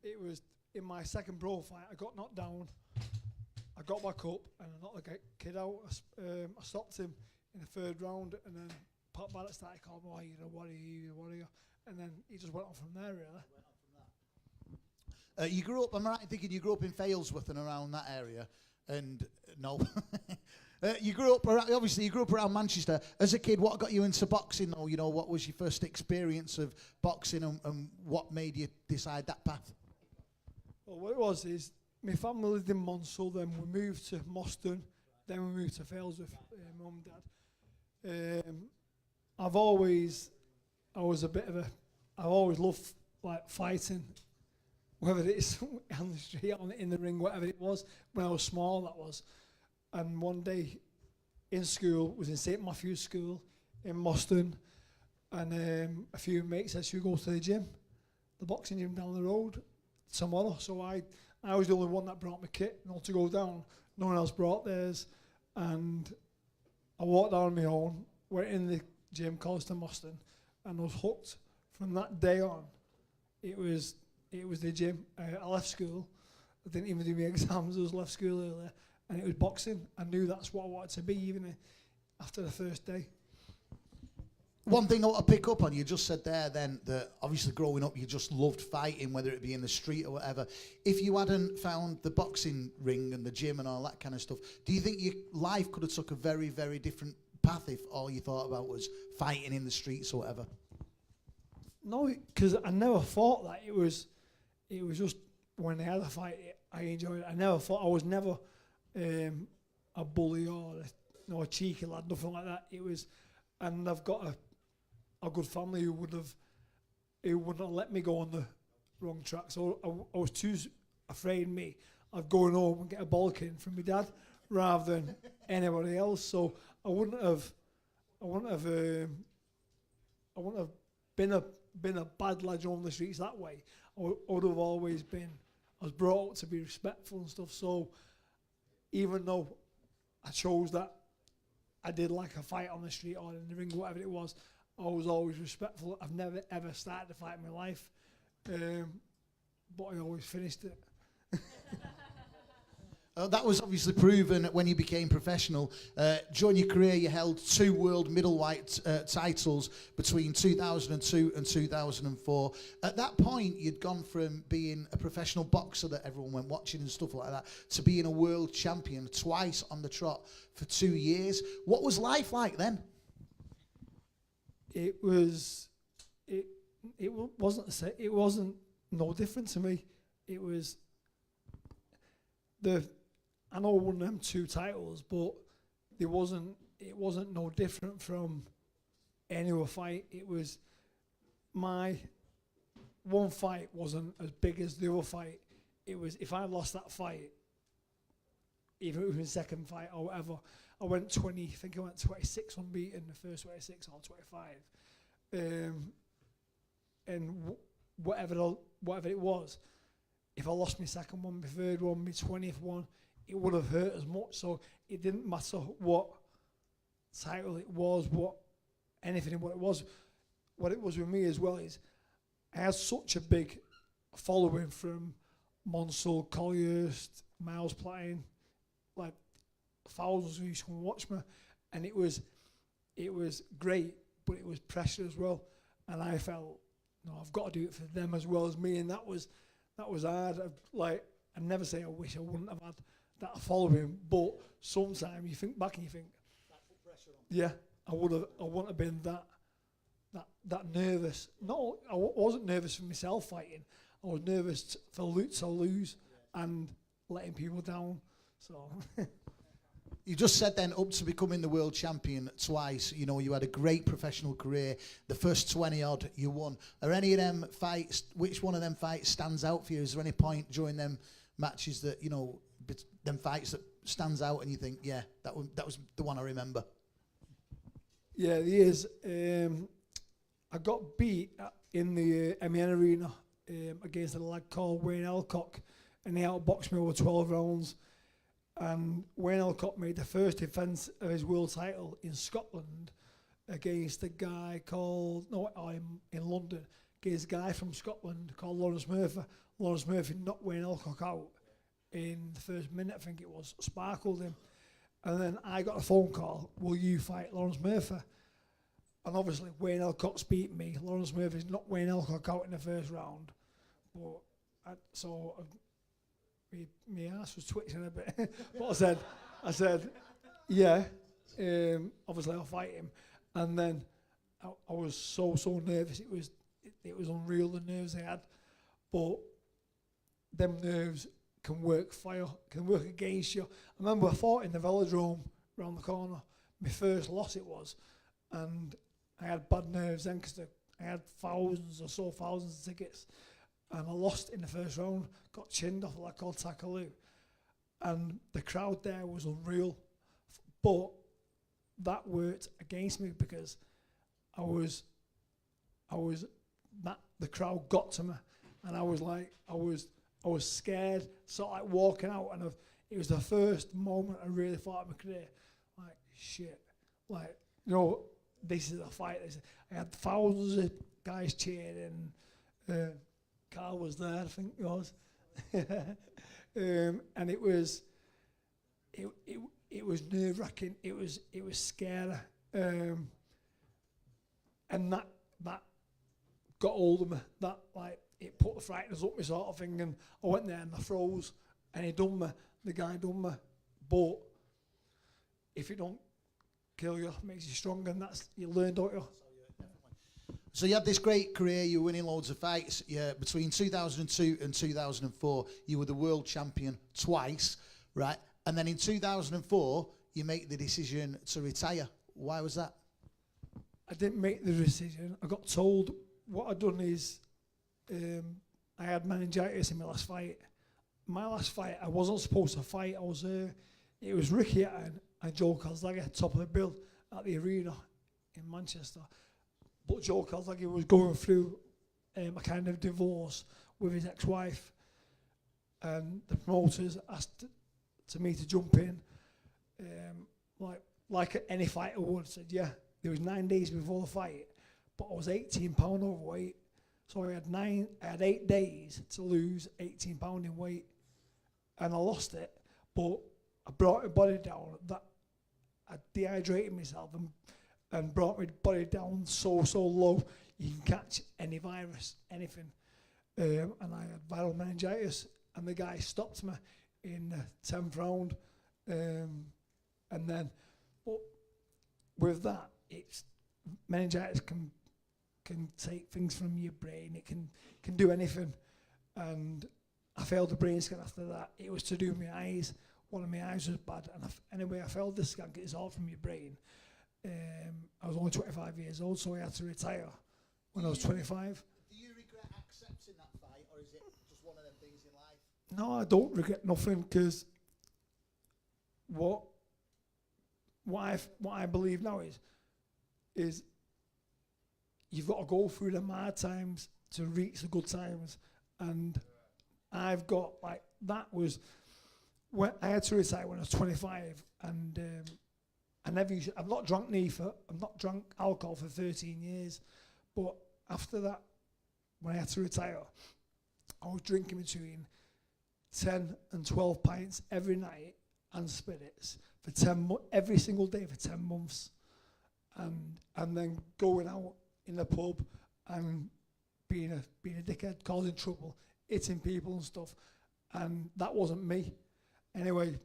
It was in my second pro fight. I got knocked down. I got back up and I knocked the kid out. I stopped him in the third round, and then Pat Barrett started calling me, "Oh, you're a warrior," and then he just went on from there, really. You grew up, am I right in thinking you grew up in Failsworth and around that area? And no. You grew up, obviously you grew up around Manchester. As a kid, what got you into boxing though? You know, what was your first experience of boxing, and what made you decide that path? Well, what it was is, my family lived in Monsell, then we moved to Moston, then we moved to Failsworth, mum and dad. I've always loved like fighting, whether it's on the street, in the ring, whatever it was. When I was small, that was. And one day in school, was in St Matthew's School in Moston, and a few mates said, "Should we go to the gym, the boxing gym down the road tomorrow?" So I was the only one that brought my kit, not to go down. No one else brought theirs, and I walked down on my own, went in the gym, close to Moston, and I was hooked. From that day on, it was the gym. I left school. I didn't even do my exams. I was left school earlier. And it was boxing. I knew that's what I wanted to be, even after the first day. One thing I want to pick up on, you just said there then that obviously growing up you just loved fighting, whether it be in the street or whatever. If you hadn't found the boxing ring and the gym and all that kind of stuff, do you think your life could have took a very, very different path if all you thought about was fighting in the streets or whatever? No, because I never thought that. It was just when I had a fight, I enjoyed it. I never thought, I was never a bully or a cheeky lad, nothing like that. It was, and I've got a good family who wouldn't have let me go on the wrong track. So I was too afraid of going home and get a bollock from my dad rather than anybody else. So I wouldn't have been a bad lad on the streets that way. I would have always been. I was brought up to be respectful and stuff. So even though I chose that, I did like a fight on the street or in the ring, whatever it was, I was always respectful. I've never ever started a fight in my life, but I always finished it. That was obviously proven when you became professional. During your career, you held 2 world middleweight titles between 2002 and 2004. At that point, you'd gone from being a professional boxer that everyone went watching and stuff like that to being a world champion twice on the trot for 2 years. What was life like then? It wasn't no different to me. It was I know I won them 2 titles, but it wasn't no different from any other fight. It was my one fight wasn't as big as the other fight. It was, if I lost that fight, even if it was my second fight or whatever, I went 26 unbeaten, the first 26 or 25. And whatever it was, if I lost my second one, my third one, my 20th one, it would have hurt as much. So it didn't matter what title it was, what it was. What it was with me as well is I had such a big following from Monsell, Collyhurst, Miles Platin, like thousands who used to come and watch me, and it was great, but it was pressure as well. And I felt, no, I've got to do it for them as well as me, and that was hard. I never say I wish I wouldn't have had that following, but sometimes you think back and you think, yeah, I wouldn't have been that nervous. No, I wasn't nervous for myself fighting. I was nervous to lose and letting people down. So. You just said then up to becoming the world champion twice, you know, you had a great professional career. The first 20 odd you won. Are any of them fights, which one of them fights stands out for you? Is there any point during them matches that, you know, them fights that stands out and you think, yeah, that was the one I remember? Yeah, there is. I got beat in the MEN arena against a lad called Wayne Alcock, and he outboxed me over 12 rounds. And Wayne Alcott made the first defence of his world title in Scotland against a guy called, in London, against a guy from Scotland called Lawrence Murphy. Lawrence Murphy knocked Wayne Alcott out in the first minute, I think it was, sparkled him. And then I got a phone call, will you fight Lawrence Murphy? And obviously Wayne Alcott's beat me. Lawrence Murphy's knocked Wayne Alcott out in the first round. But my ass was twitching a bit. But I said, yeah, obviously I'll fight him. And then I was so nervous. It was unreal, the nerves I had. But them nerves can work against you. I remember I fought in the velodrome around the corner. My first loss it was. And I had bad nerves then because I had thousands of tickets. And I lost in the first round, got chinned off a lad called Callow. And the crowd there was unreal. But that worked against me because the crowd got to me. And I was scared, sort of like walking out. And it was the first moment I really thought of my career. Like, shit. Like, this is a fight. I had thousands of guys cheering. Carl was there, I think it was. And it was nerve-wracking. It was scary. And that got hold of me. That, like, it put the frighteners up me sort of thing. And I went there and I froze. And the guy done me. But if it don't kill you, it makes you stronger. And you learn, don't you? So you had this great career, you were winning loads of fights. Yeah, between 2002 and 2004, you were the world champion twice, right? And then in 2004, you make the decision to retire. Why was that? I didn't make the decision. I got told what I'd done is I had meningitis in my last fight. My last fight, I wasn't supposed to fight. It was Ricky and Joe Calzaghe, top of the bill at the arena in Manchester. But Joe Calzaghe was going through a kind of divorce with his ex-wife, and the promoters asked me to jump in, like any fighter would. Said, yeah. There was 9 days before the fight, but I was 18 pound overweight, so I had 8 days to lose 18 pound in weight, and I lost it. But I brought my body down. That I dehydrated myself and brought my body down so low you can catch any virus, anything. And I had viral meningitis, and the guy stopped me in the 10th round. And then, but with that, meningitis can take things from your brain. It can do anything. And I failed the brain scan after that. It was to do with my eyes. One of my eyes was bad, and anyway, I failed the scan. It's all from your brain. I was only 25 years old, so I had to retire when I was 25. Do you regret accepting that fight, or is it just one of them things in life? No, I don't regret nothing, because what I believe now is you've got to go through the hard times to reach the good times, and I've got, like, that was when I had to retire when I was 25, and I've not drunk alcohol for 13 years, but after that, when I had to retire, I was drinking between 10 and 12 pints every night and spirits for every single day for 10 months, and then going out in the pub and being a dickhead, causing trouble, hitting people and stuff, and that wasn't me. Anyway,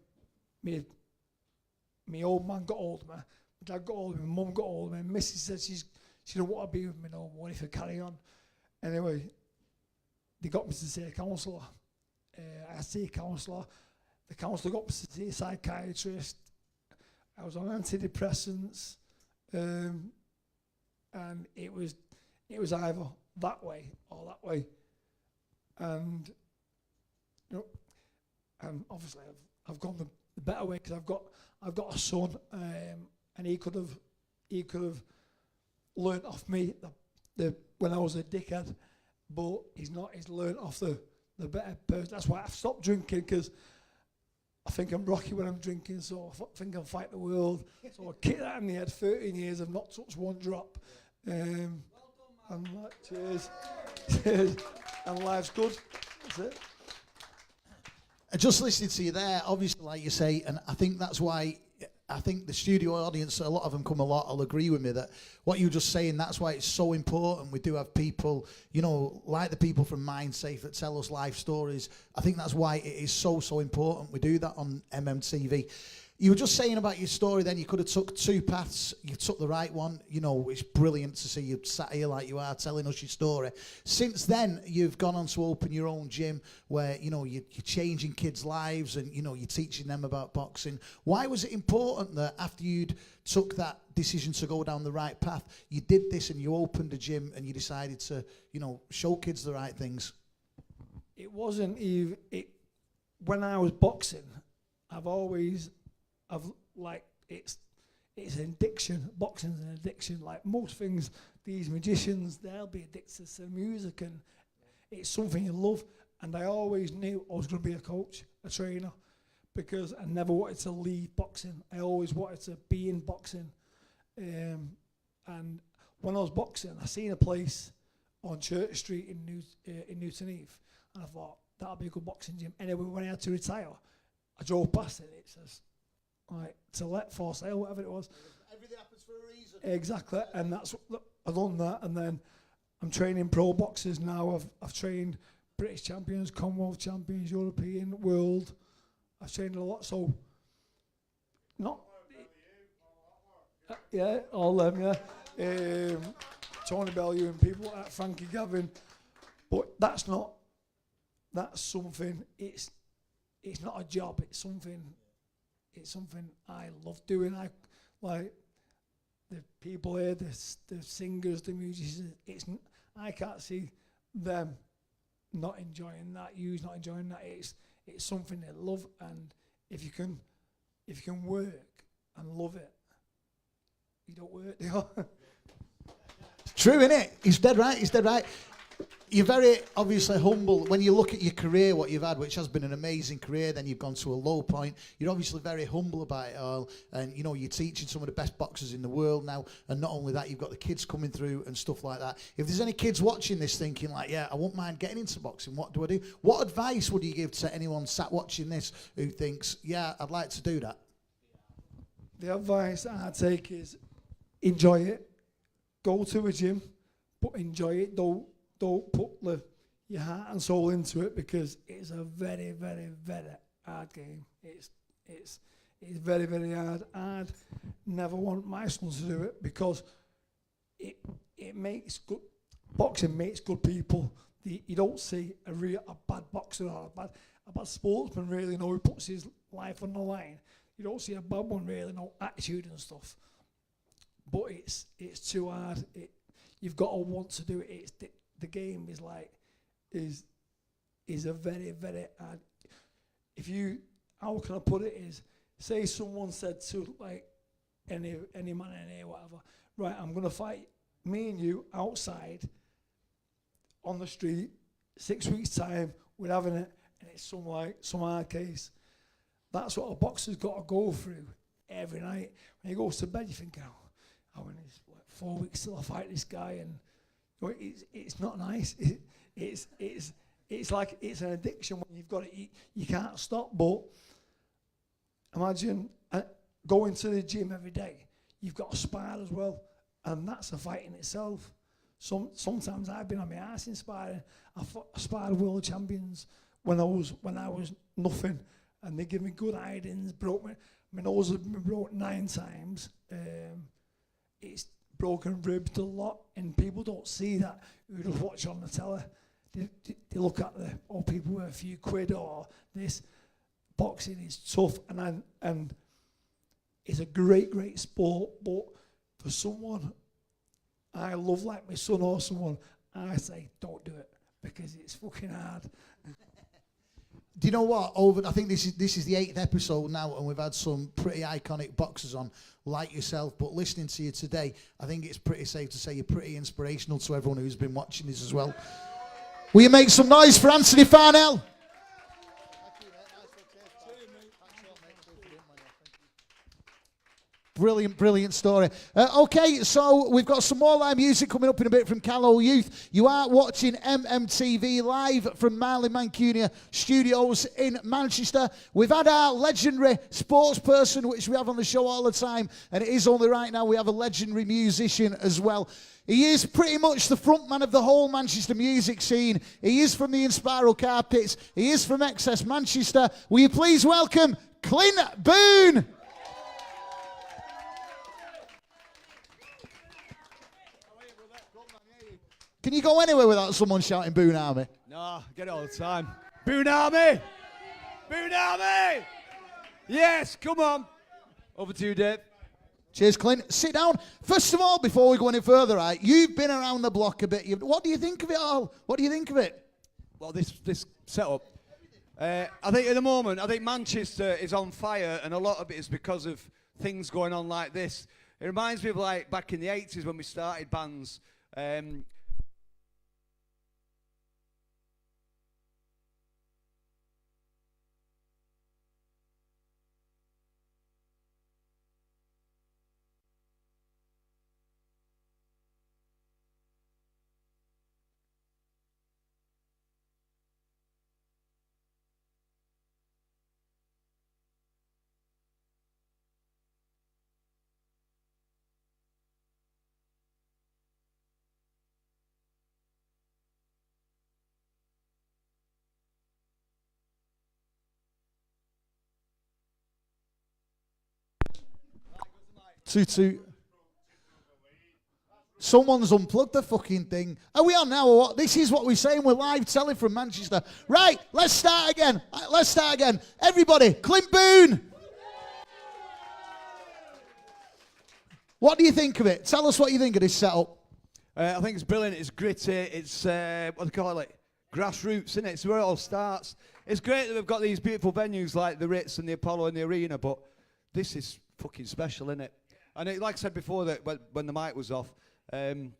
my old man got hold of me, my dad got hold of me, my mum got hold of me, and Missy said she don't want to be with me no more if I carry on. Anyway, they got me to see a counsellor. I had to see a counsellor. The counsellor got me to see a psychiatrist. I was on antidepressants, and it was either that way or that way. And and obviously I've gone the better way, because I've got a son, and he could have learnt off me when I was a dickhead, but he's not. He's learnt off the better person. That's why I've stopped drinking, because I think I'm Rocky when I'm drinking, so I think I fight the world. So I kick that in the head. 13 years, I've not touched one drop. And like, cheers. Cheers. And life's good. That's it. Just listening to you there, obviously, like you say, and I think that's why I think the studio audience, a lot of them come a lot, will agree with me that what you're just saying, that's why it's so important. We do have people, you know, like the people from Mindsafe that tell us life stories. I think that's why it is so, so important. We do that on MMTV. You were just saying about your story then, you could have took two paths, you took the right one. You know, it's brilliant to see you sat here like you are telling us your story. Since then, you've gone on to open your own gym where, you know, you're changing kids' lives and, you know, you're teaching them about boxing. Why was it important that after you'd took that decision to go down the right path, you did this and you opened a gym and you decided to, you know, show kids the right things? It wasn't even, when I was boxing, it's an addiction. Boxing's an addiction. Like most things, these magicians, they'll be addicted to music, and it's something you love. And I always knew I was going to be a coach, a trainer, because I never wanted to leave boxing. I always wanted to be in boxing. And when I was boxing, I seen a place on Church Street in Newton Heath, and I thought that'll be a good boxing gym. Anyway, when I had to retire, I drove past it. It says, like, to let, for sale, whatever it was. Everything happens for a reason. Exactly, and that's what I've done that, and then I'm training pro boxers now. I've trained British champions, Commonwealth champions, European, world. I've trained a lot, so not yeah, all them, yeah. Tony Bellew and people like Frankie Gavin, but that's something. It's not a job. It's something I love doing. I like the people here, the singers, the musicians. I can't see them not enjoying that. You's not enjoying that. It's something they love, and if you can work and love it, you don't work. You know? True, innit? He's dead right. He's dead right. You're very obviously humble. When you look at your career, what you've had, which has been an amazing career, then you've gone to a low point. You're obviously very humble about it all. And, you know, you're teaching some of the best boxers in the world now. And not only that, you've got the kids coming through and stuff like that. If there's any kids watching this thinking like, yeah, I won't mind getting into boxing, what do I do? What advice would you give to anyone sat watching this who thinks, yeah, I'd like to do that? The advice I take is enjoy it. Go to a gym, but enjoy it. Don't put your heart and soul into it, because it's a very, very, very hard game. It's very, very hard. I'd never want my sons to do it, because it makes good. Boxing makes good people. You don't see a bad boxer or a bad sportsman really, you know, who puts his life on the line. You don't see a bad one really, no attitude and stuff. But it's too hard. You've got to want to do it. The game is a very, very hard. How can I put it, is, say someone said to like any man in here, whatever, right, I'm going to fight me and you outside on the street, 6 weeks time, we're having it, and it's some hard case. That's what a boxer's got to go through every night. When he goes to bed, you think, oh, in his 4 weeks till I fight this guy, and it's not nice. It's like it's an addiction when you've got it. You can't stop. But imagine going to the gym every day. You've got to spar as well, and that's a fight in itself. Sometimes I've been on my ass in sparring. I sparred world champions when I was nothing, and they give me good hidings. My nose has been broke 9 times. It's broken ribs a lot, and people don't see that who just watch on the telly. They look at people with a few quid or this. Boxing is tough, and it's a great sport, but for someone I love, like my son or someone, I say don't do it, because it's fucking hard. Do you know what? I think this is the 8th episode now, and we've had some pretty iconic boxers on, like yourself. But listening to you today, I think it's pretty safe to say you're pretty inspirational to everyone who's been watching this as well. Will you make some noise for Anthony Farnell? Brilliant, brilliant story. Okay, so we've got some more live music coming up in a bit from Callow Youth. You are watching MMTV live from Marley Mancunia Studios in Manchester. We've had our legendary sports person, which we have on the show all the time, and it is only right now we have a legendary musician as well. He is pretty much the frontman of the whole Manchester music scene. He is from the Inspiral Carpets. He is from Excess Manchester. Will you please welcome Clint Boon? Can you go anywhere without someone shouting Boon Army? No, I get it all the time. Boon Army! Boon Army! Yes, come on. Over to you, Dave. Cheers, Clint. Sit down. First of all, before we go any further, right, you've been around the block a bit. What do you think of it all? What do you think of it? Well, this setup. I think at the moment, I think Manchester is on fire, and a lot of it is because of things going on like this. It reminds me of like back in the 80s when we started bands. Toot. Someone's unplugged the fucking thing. Are we on now or what? This is what we're saying. We're live telling from Manchester. Right, let's start again. Everybody, Clint Boon. What do you think of it? Tell us what you think of this setup. I think it's brilliant. It's gritty. It's, what do they call it? Grassroots, isn't it? It's where it all starts. It's great that we've got these beautiful venues like the Ritz and the Apollo and the Arena, but this is fucking special, isn't it? And it, like I said before, that when the mic was off, it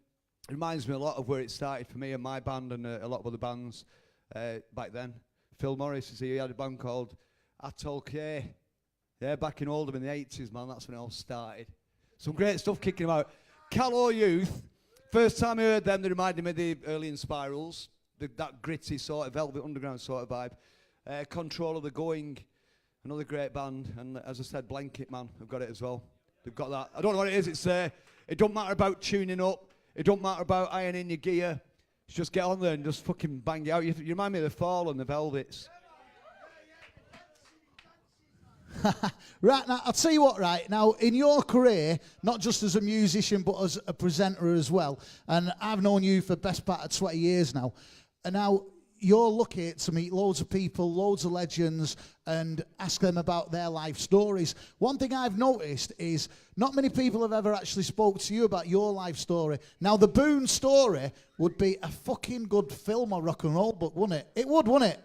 reminds me a lot of where it started for me and my band and a lot of other bands back then. Phil Morris, he had a band called Atoll K. Yeah, back in Oldham in the 80s, man, that's when it all started. Some great stuff kicking them out. Callow Youth, first time I heard them, they reminded me of the early Inspirals, that gritty sort of Velvet Underground sort of vibe. Control of the Going, another great band, and as I said, Blanketman, have got it as well. They've got that. I don't know what it is. It's it don't matter about tuning up. It don't matter about ironing your gear. It's just get on there and just fucking bang it out. You remind me of the Fall and the Velvets. Right, now, I'll tell you what, right, now, in your career, not just as a musician, but as a presenter as well, and I've known you for the best part of 20 years now, and now you're lucky to meet loads of people, loads of legends, and ask them about their life stories. One thing I've noticed is not many people have ever actually spoke to you about your life story. Now, the Boon story would be a fucking good film or rock and roll book, wouldn't it? It would, wouldn't it?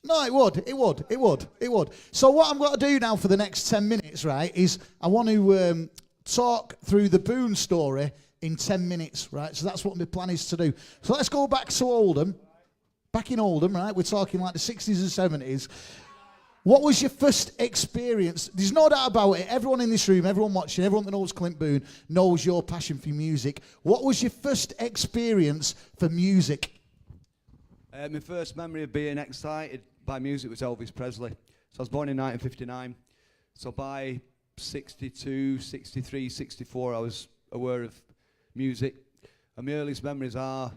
No, it would. So what I'm going to do now for the next 10 minutes, right, is I want to talk through the Boon story in 10 minutes, right? So that's what my plan is to do. So let's go back to Oldham. Back in Oldham, right? We're talking like the 60s and 70s. What was your first experience? There's no doubt about it. Everyone in this room, everyone watching, everyone that knows Clint Boon knows your passion for music. What was your first experience for music? My first memory of being excited by music was Elvis Presley. So I was born in 1959. So by 62, 63, 64, I was aware of music. And my earliest memories are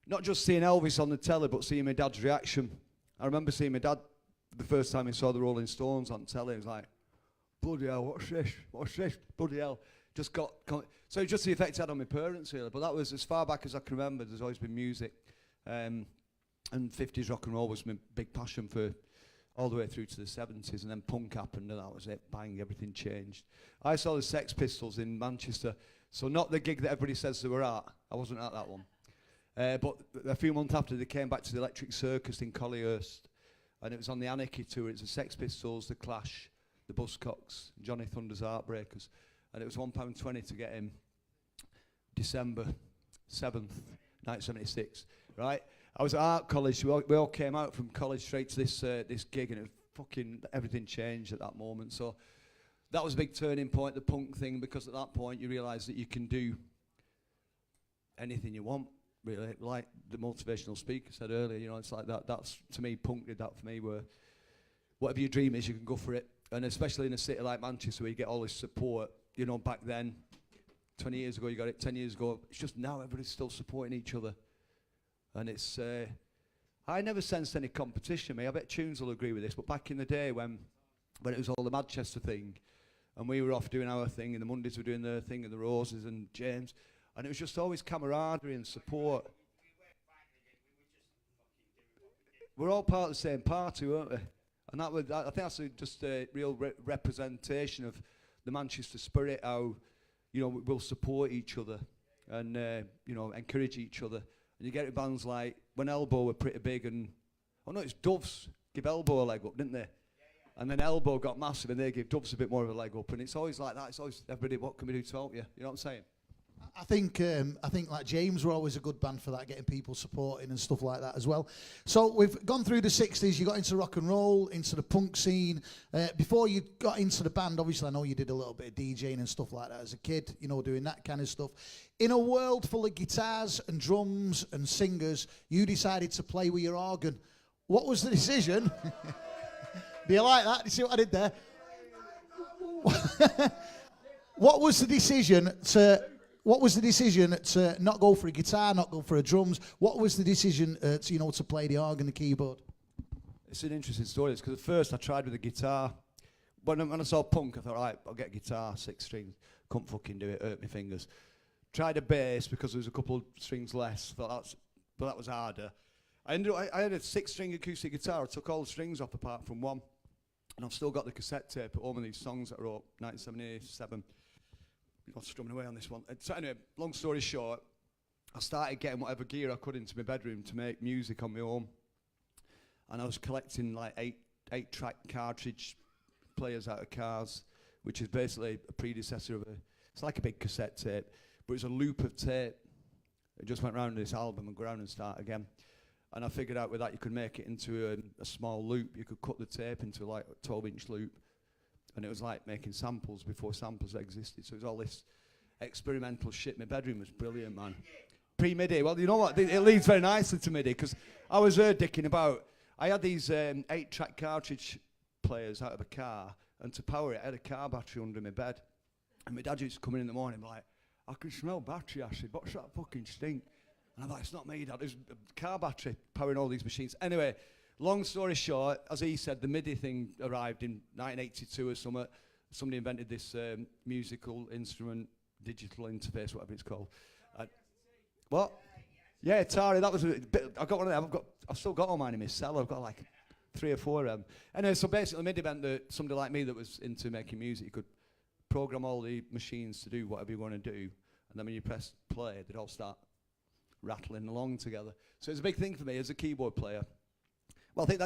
not just seeing Elvis on the telly, but seeing my dad's reaction. I remember seeing my dad the first time he saw the Rolling Stones on telly. He was like, bloody hell, what's this, bloody hell. Just got, so just the effect it had on my parents really, but that was as far back as I can remember. There's always been music. And 50s rock and roll was my big passion for all the way through to the 70s, and then punk happened and that was it, bang, everything changed. I saw the Sex Pistols in Manchester, so not the gig that everybody says they were at, I wasn't at that one. But a few months after they came back to the Electric Circus in Collyhurst, and it was on the Anarchy tour. It's the Sex Pistols, the Clash, the Buzzcocks, Johnny Thunder's Heartbreakers, and it was £1.20 to get in December 7th, 1976, right? I was at art college. We all came out from college straight to this gig, and it was fucking everything changed at that moment. So that was a big turning point, the punk thing, because at that point you realise that you can do anything you want, really. Like the motivational speaker said earlier, you know, it's like that. That's, to me, punk did that for me, where whatever your dream is, you can go for it. And especially in a city like Manchester, where you get all this support, you know, back then, 20 years ago, you got it, 10 years ago, it's just now everybody's still supporting each other. And it's, I never sensed any competition. I bet Tunes will agree with this, but back in the day when it was all the Manchester thing, and we were off doing our thing, and the Mondays were doing their thing, and the Roses and James, and it was just always camaraderie and support. We're all part of the same party, weren't we? And that was, I think that's just a real representation of the Manchester spirit, how, you know, we'll support each other and, you know, encourage each other. And you get it bands like, when Elbow were pretty big, and, oh no, it's Doves give Elbow a leg up, didn't they? And then Elbow got massive and they gave Doves a bit more of a leg up. And it's always like that. It's always, everybody, what can we do to help you? You know what I'm saying? I think like James were always a good band for that, getting people supporting and stuff like that as well. So we've gone through the 60s, you got into rock and roll, into the punk scene. Before you got into the band, obviously I know you did a little bit of DJing and stuff like that as a kid, you know, doing that kind of stuff. In a world full of guitars and drums and singers, you decided to play with your organ. What was the decision? Do you like that? Do you see what I did there? What was the decision to not go for a guitar, not go for a drums? What was the decision to, you know, to play the organ, the keyboard? It's an interesting story, because at first I tried with a guitar. When I saw punk, I thought, right, I'll get a guitar, 6 strings. Couldn't fucking do it, hurt my fingers. Tried a bass because there was a couple of strings less. Thought that was harder. I had a 6-string acoustic guitar. I took all the strings off apart from one. And I've still got the cassette tape at home of these songs that I wrote, 1977. You know, strumming away on this one. So anyway, long story short, I started getting whatever gear I could into my bedroom to make music on my own. And I was collecting like 8-track cartridge players out of cars, which is basically a predecessor of it's like a big cassette tape, but it's a loop of tape. It just went round this album and go round and start again. And I figured out with that you could make it into a small loop. You could cut the tape into like a 12-inch loop. And it was like making samples before samples existed. So it was all this experimental shit. My bedroom was brilliant, man. Pre-MIDI. Well, you know what? It leads very nicely to MIDI, because I was dicking about. I had these 8-track cartridge players out of a car, and to power it, I had a car battery under my bed. And my dad used to come in the morning like, I can smell battery acid. What's that fucking stink? And I'm like, it's not me, Dad. There's a car battery powering all these machines. Anyway, long story short, as he said, the MIDI thing arrived in 1982 or something. Somebody invented this musical instrument, digital interface, whatever it's called. What? Yeah, Atari. That was a bit. I got one of them. I've still got all mine in my cellar. I've got like 3 or 4 of them. Anyway, so basically, MIDI meant that somebody like me that was into making music, you could program all the machines to do whatever you want to do, and then when you press play, they'd all start rattling along together. So it's a big thing for me as a keyboard player. Well, I think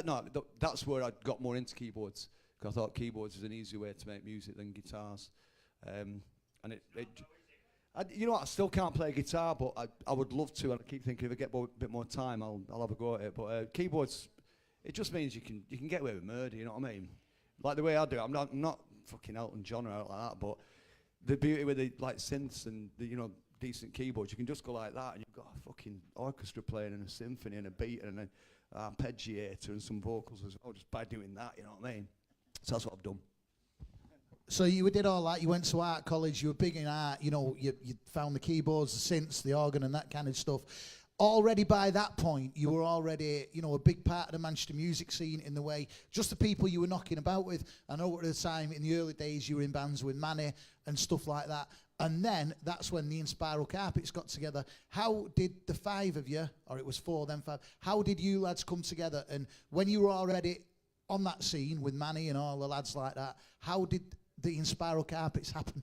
that's where I got more into keyboards, because I thought keyboards is an easier way to make music than guitars. And you know what, I still can't play guitar, but I would love to, and I keep thinking if I get a bit more time, I'll have a go at it. But keyboards, it just means you can get away with murder, you know what I mean? Like the way I do it, I'm not fucking Elton John or out like that, but the beauty with the like synths and the, you know, decent keyboards, you can just go like that and you've got a fucking orchestra playing and a symphony and a beat and an arpeggiator and some vocals as well, just by doing that, you know what I mean? So that's what I've done. So you did all that, you went to art college, you were big in art, you know, you found the keyboards, the synths, the organ and that kind of stuff. Already by that point, you were already, you know, a big part of the Manchester music scene in the way, just the people you were knocking about with. I know at the time, in the early days, you were in bands with Manny and stuff like that. And then that's when the Inspiral Carpets got together. How did the 5 of you, or it was 4 then 5, how did you lads come together? And when you were already on that scene with Manny and all the lads like that, how did the Inspiral Carpets happen?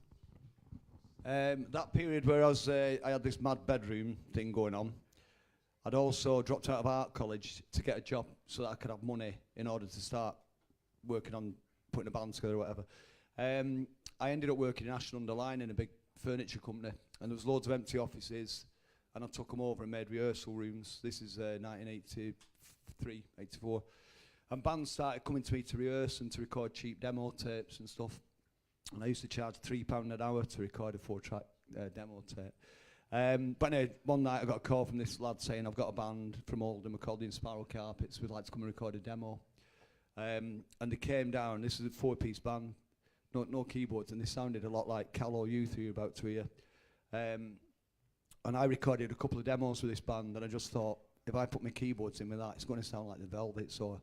That period where I had this mad bedroom thing going on, I'd also dropped out of art college to get a job so that I could have money in order to start working on putting a band together or whatever. I ended up working in Ashton-under-Lyne in a big furniture company, and there was loads of empty offices, and I took them over and made rehearsal rooms. This is 1983, 84. And bands started coming to me to rehearse and to record cheap demo tapes and stuff. And I used to charge £3 an hour to record a 4-track demo tape. But anyway, one night I got a call from this lad saying I've got a band from Oldham called the Spiral Carpets. We'd like to come and record a demo. And they came down. This is a 4-piece band, no keyboards, and they sounded a lot like Callow Youth, who you're about to hear. And I recorded a couple of demos with this band, and I just thought, if I put my keyboards in with that, it's going to sound like the Velvets or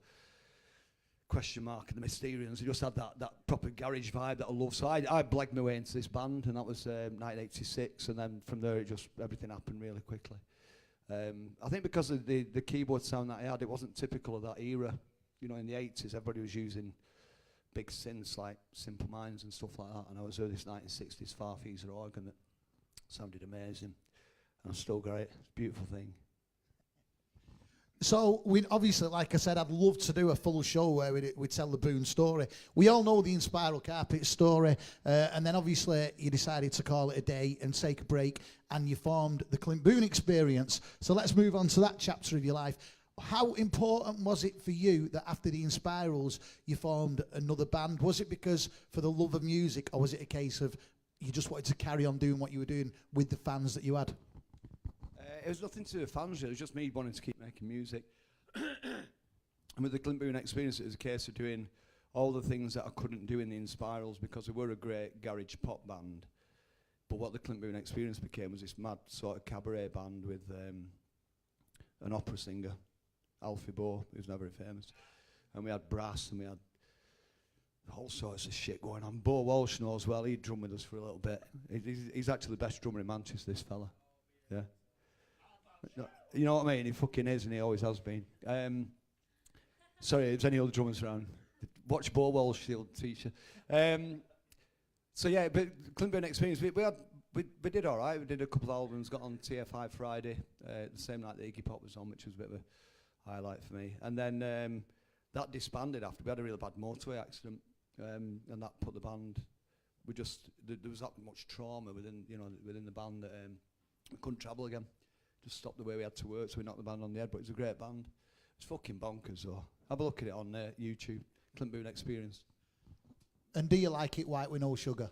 Question Mark and the Mysterians. It just had that proper garage vibe that I love. So I blagged my way into this band, and that was 1986, and then from there everything happened really quickly. I think because of the keyboard sound that I had, it wasn't typical of that era. You know, in the 80s, everybody was using big synths like Simple Minds and stuff like that, and I was heard this 1960s Farfisa organ that sounded amazing, and I still got it. It's a beautiful thing. So, we obviously, like I said, I'd love to do a full show where we tell the Boon story. We all know the Spiral Carpet story, and then obviously you decided to call it a day and take a break, and you formed the Clint Boon Experience. So let's move on to that chapter of your life. How important was it for you that after the Inspirals you formed another band? Was it because for the love of music, or was it a case of you just wanted to carry on doing what you were doing with the fans that you had? It was nothing to do with fans, really. It was just me wanting to keep making music. And with the Clint Boon Experience, it was a case of doing all the things that I couldn't do in the Inspirals, because we were a great garage pop band. But what the Clint Boon Experience became was this mad sort of cabaret band with an opera singer, Alfie Boe, who's not very famous. And we had brass, and we had all sorts of shit going on. Bo Walsh knows well, he drummed with us for a little bit. He's actually the best drummer in Manchester, this fella. Yeah. You know what I mean? He fucking is, and he always has been. Sorry, if there's any other drummers around, watch Bo Walsh, he'll teach you. So yeah, but Clint Boon Experience, we did all right. We did a couple of albums, got on TFI Friday, the same night that Iggy Pop was on, which was a bit of a highlight for me. And then that disbanded after we had a really bad motorway accident, and that put the band. There was that much trauma within the band that we couldn't travel again. Just stopped the way we had to work, so we knocked the band on the head. But it was a great band. It's fucking bonkers, though. Have a look at it on YouTube. Clint Boon Experience. And do you like it white with no sugar?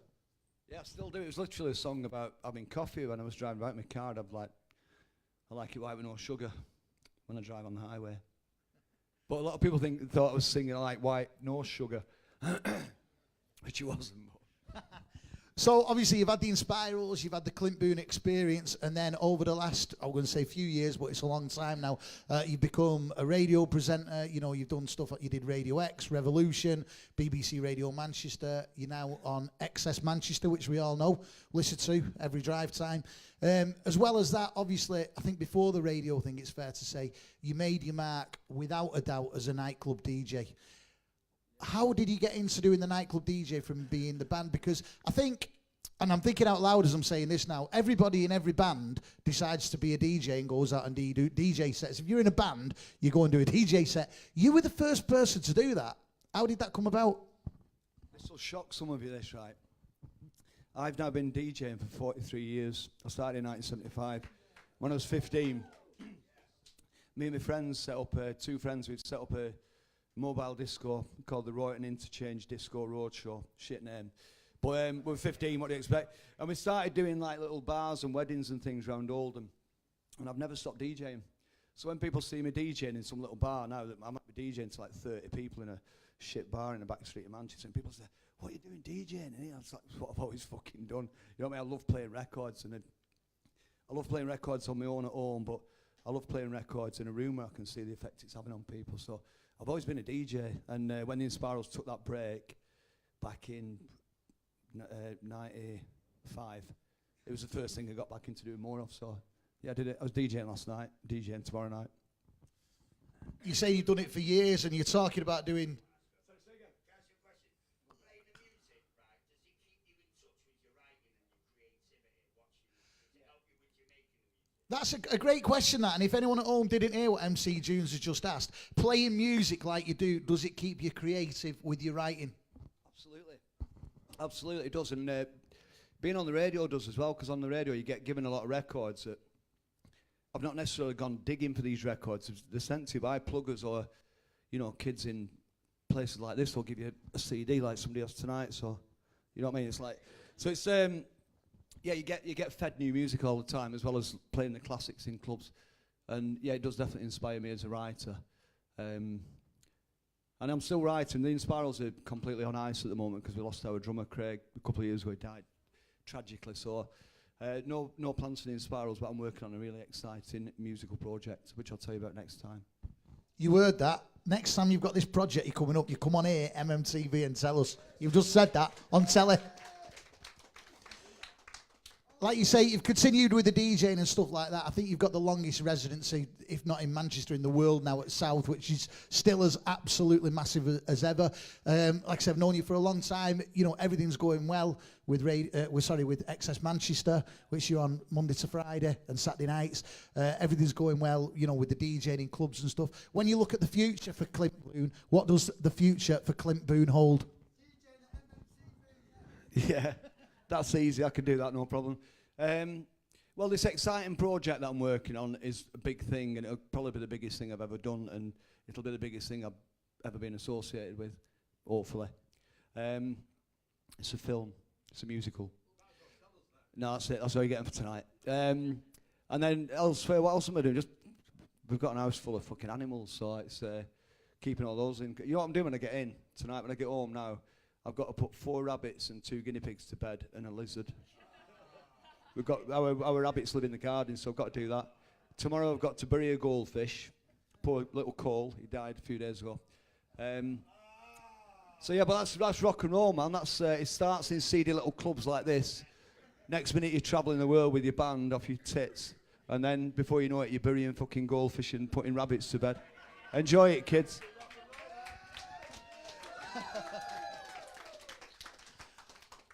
Yeah, I still do. It was literally a song about having coffee when I was driving back my car. I like it white with no sugar when I drive on the highway. But a lot of people thought I was singing I like white, no sugar, which it wasn't. So obviously you've had the Inspirals, you've had the Clint Boon Experience, and then over the last, I'm going to say few years, but it's a long time now, you've become a radio presenter. You know, you've done stuff like you did Radio X, Revolution, BBC Radio Manchester. You're now on XS Manchester, which we all know, listen to every drive time. As well as that, obviously, I think before the radio thing, it's fair to say, you made your mark without a doubt as a nightclub DJ. How did you get into doing the nightclub DJ from being the band? Because I think, and I'm thinking out loud as I'm saying this now, everybody in every band decides to be a DJ and goes out and do DJ sets. If you're in a band, you go and do a DJ set. You were the first person to do that. How did that come about? This will shock some of you, this, right? I've now been DJing for 43 years. I started in 1975. When I was 15, me and my friends set up, two friends, we'd set up a mobile disco called the Horton Interchange Disco Roadshow. Shit name. But we were 15, what do you expect? And we started doing like little bars and weddings and things around Oldham. And I've never stopped DJing. So when people see me DJing in some little bar now, that I might be DJing to like 30 people in a shit bar in the back street of Manchester, and people say, what are you doing DJing? And it's like, what I've always fucking done. You know what I mean? I love playing records, and I love playing records on my own at home, but I love playing records in a room where I can see the effect it's having on people. So I've always been a DJ, and when the Inspirals took that break back in 95, it was the first thing I got back into doing more of. So yeah, I did it. I was DJing last night, DJing tomorrow night. You say you've done it for years, and you're talking about doing. That's a great question, that. And if anyone at home didn't hear what MC Junes has just asked, playing music like you do, does it keep you creative with your writing? Absolutely. Absolutely, it does. And being on the radio does as well, because on the radio you get given a lot of records that I've not necessarily gone digging for these records. They're sent to you by pluggers or, you know, kids in places like this will give you a CD like somebody else tonight. So, You know what I mean? It's like, so it's yeah, you get fed new music all the time as well as playing the classics in clubs, and yeah, it does definitely inspire me as a writer. And I'm still writing. The Inspirals are completely on ice at the moment because we lost our drummer Craig a couple of years ago. He died tragically. So no plans for the Inspirals, but I'm working on a really exciting musical project, which I'll tell you about next time. You heard that. Next time you've got this project you're coming up, you come on here, MMTV, and tell us. You've just said that on telly. Like you say, you've continued with the DJing and stuff like that. I think you've got the longest residency, if not in Manchester, in the world now at South, which is still as absolutely massive as ever. Like I said, I've known you for a long time. You know, everything's going well with with XS Manchester, which you're on Monday to Friday and Saturday nights. Everything's going well, you know, with the DJing in clubs and stuff. When you look at the future for Clint Boon, what does the future for Clint Boon hold? Yeah. That's easy, I can do that, no problem. Well, this exciting project that I'm working on is a big thing, and it'll probably be the biggest thing I've ever done, and it'll be the biggest thing I've ever been associated with, hopefully. It's a film, it's a musical. No, that's it, that's all you're getting for tonight. And then elsewhere, what else am I doing? We've got an house full of fucking animals, so it's keeping all those in. You know what I'm doing when I get in tonight, when I get home now? I've got to put 4 rabbits and 2 guinea pigs to bed and a lizard. We've got our rabbits live in the garden, so I've got to do that. Tomorrow I've got to bury a goldfish. Poor little Cole, he died a few days ago. So yeah, but that's rock and roll, man. That's it starts in seedy little clubs like this. Next minute you're travelling the world with your band off your tits, and then before you know it, you're burying fucking goldfish and putting rabbits to bed. Enjoy it, kids.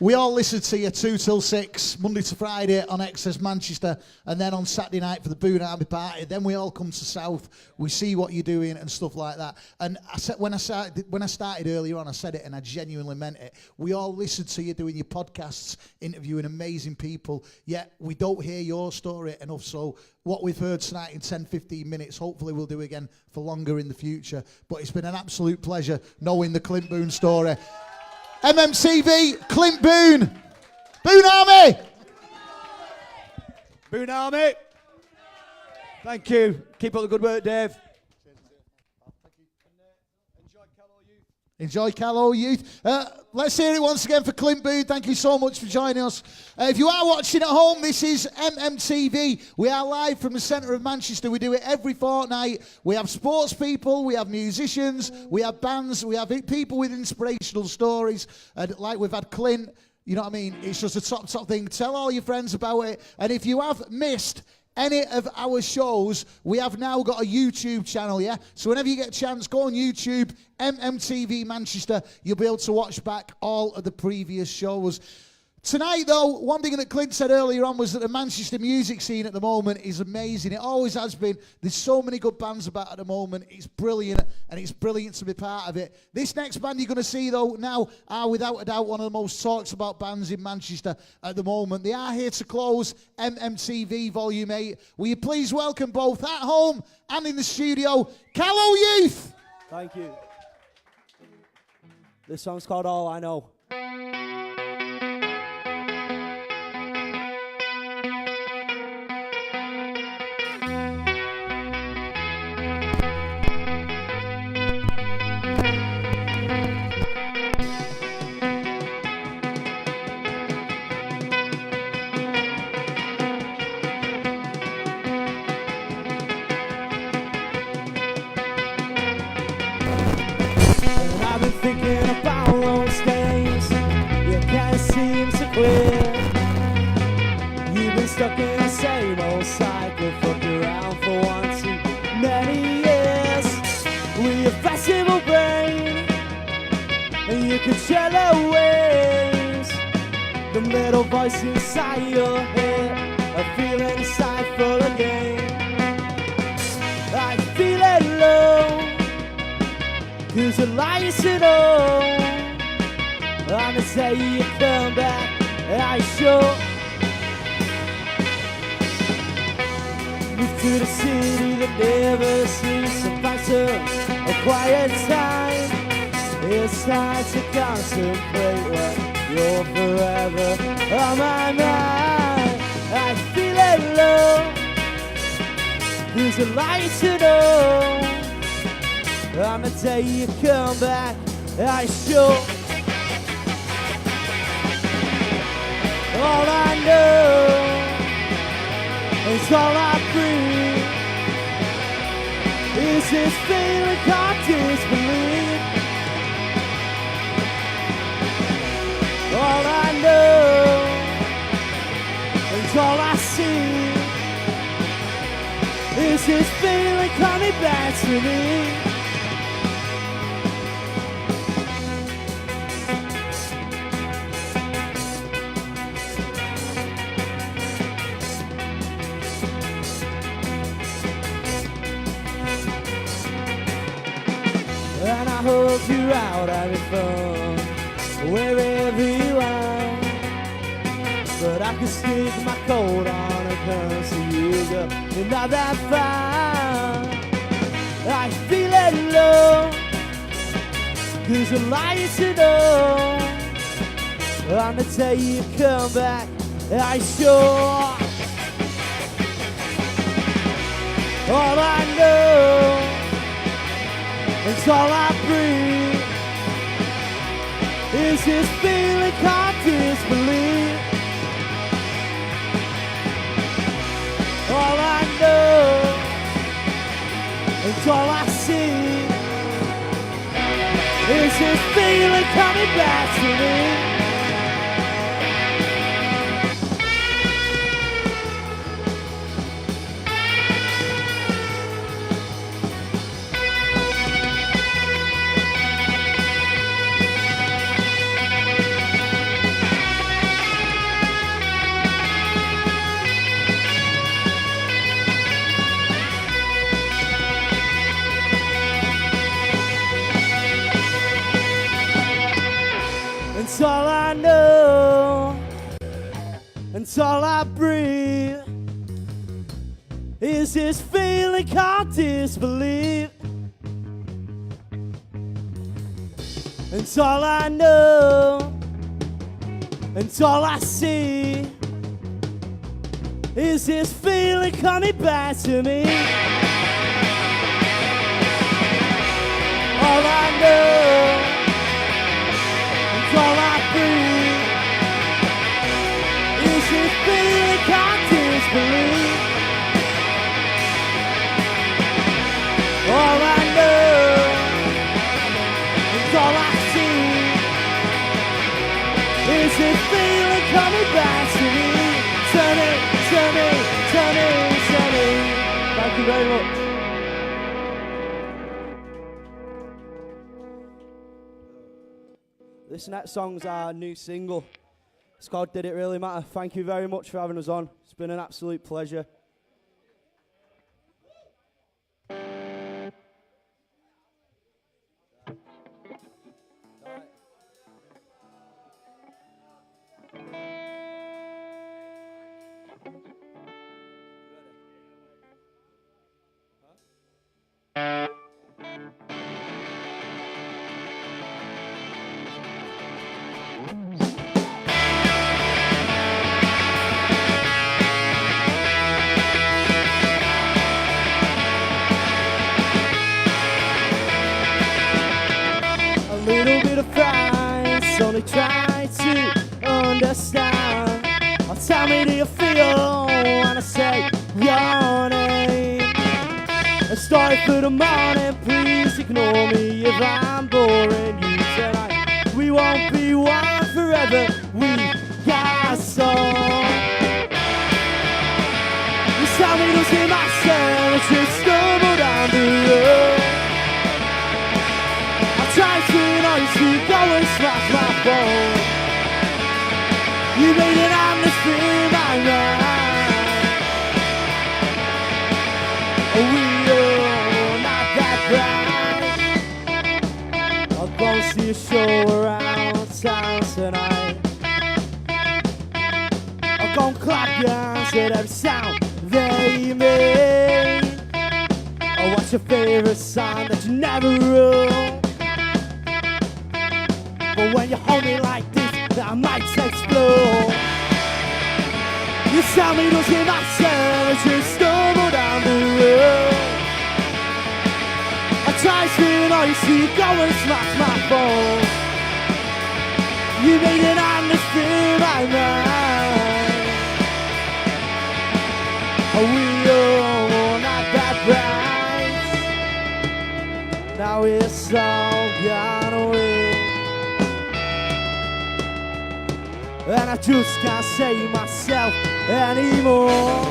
We all listen to you 2 till 6, Monday to Friday on XS Manchester, and then on Saturday night for the Boon Army Party. Then we all come to South, we see what you're doing and stuff like that. And I said when I started earlier on, I said it and I genuinely meant it. We all listen to you doing your podcasts, interviewing amazing people, yet we don't hear your story enough. So what we've heard tonight in 10, 15 minutes, hopefully we'll do again for longer in the future. But it's been an absolute pleasure knowing the Clint Boon story. MMTV, Clint Boon. Boon Army. Boon Army. Thank you. Keep up the good work, Dave. Enjoy Callow Youth. Let's hear it once again for Clint Boon. Thank you so much for joining us. If you are watching at home, this is MMTV. We are live from the centre of Manchester. We do it every fortnight. We have sports people, we have musicians, we have bands, we have people with inspirational stories. And like we've had Clint, you know what I mean? It's just a top thing. Tell all your friends about it. And if you have missed any of our shows, we have now got a YouTube channel, yeah? So whenever you get a chance, go on YouTube, MMTV Manchester. You'll be able to watch back all of the previous shows. Tonight, though, one thing that Clint said earlier on was that the Manchester music scene at the moment is amazing. It always has been. There's so many good bands about at the moment. It's brilliant, and it's brilliant to be part of it. This next band you're going to see, though, now are without a doubt one of the most talked about bands in Manchester at the moment. They are here to close MMTV Volume 8. Will you please welcome both at home and in the studio, Callow Youth? Thank you. This song's called All I Know. Stuck in the same old cycle, fucked around for 1 too many years. With your festival brain and your Coachella ways, the little voice inside your head, a feeling inside full of game. I feel it low, 'cause the lights at all. On the day you come back, I sure to the city that never sleeps and finds a quiet time. It's time to concentrate when You're forever on my mind. I feel it low. There's a light to know. On the day you come back, I show. All I know is all I breathe. Is this feeling can't disbelieve? All I know is all I see. Is this feeling coming back to me? And I hope you're out having fun wherever you are. But I can stick my coat on and come see you go. You're not that far. I feel it low. There's a light to know. On the day you come back, I sure. All I know, it's all I breathe. Is this feeling can't disbelieve? All I know, it's all I see. Is this feeling coming back to me? It's all I know, it's all I breathe. Is this feeling can't disbelieve? It's all I know, it's all I see. Is this feeling coming back to me? All I know, all I breathe. Is this feeling can't disbelieve? All I know is all I see. Is this feeling coming back to me? Turning, turning, turning, turning. Thank you very much. This next song's our new single. It's called Did It Really Matter? Thank you very much for having us on. It's been an absolute pleasure. Only try to understand. Oh, tell me, do you feel when I say your name? A story for the morning, please ignore me if I'm boring you tonight. We won't be one forever, we got some. You tell me to see myself, just stumble down the road. Try to noise you, go and smash my phone. You made it on the street, my mind. We are not that bright. I'll go see a show around town tonight. I'll go and clap your hands at every sound they made. Oh, what's your favorite song that you never wrote? But when you hold me like this, I might explode. You tell me don't see myself, just stumble down the road. I try to know you see, go and smash my phone. You made it understand my mind. We all not that bright. Now it's all gone away, and I just can't save myself anymore.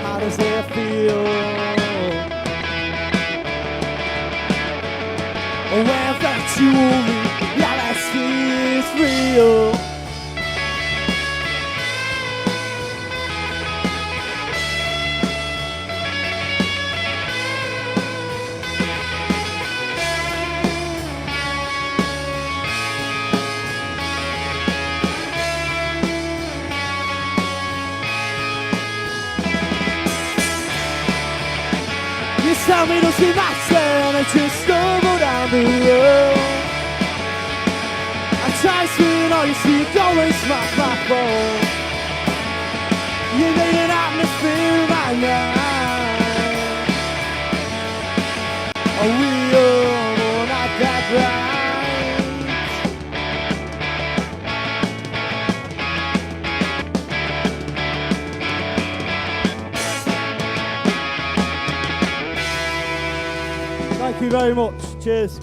How does it feel when that's you only reality is real? Tell me to see myself and just stumble down the road. I try to know you see you go and smash my phone. You made an atmosphere in my mind. We all know not that right. Thank you very much. Cheers.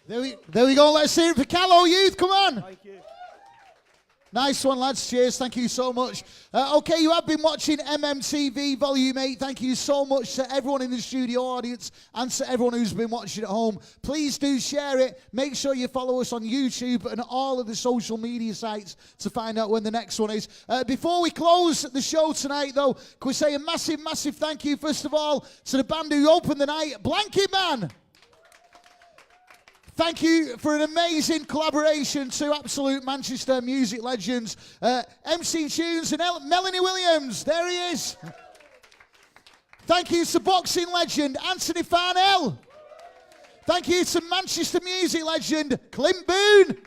There we go. Let's hear it for Callow Youth. Come on. Thank you. Nice one, lads. Cheers. Thank you so much. Okay, you have been watching MMTV Volume 8. Thank you so much to everyone in the studio audience and to everyone who's been watching at home. Please do share it. Make sure you follow us on YouTube and all of the social media sites to find out when the next one is. Before we close the show tonight, though, can we say a massive, massive thank you, first of all, to the band who opened the night, Blanketman. Thank you for an amazing collaboration to absolute Manchester music legends, MC Tunes and Melanie Williams. There he is. Thank you to boxing legend Anthony Farnell. Thank you to Manchester music legend Clint Boon.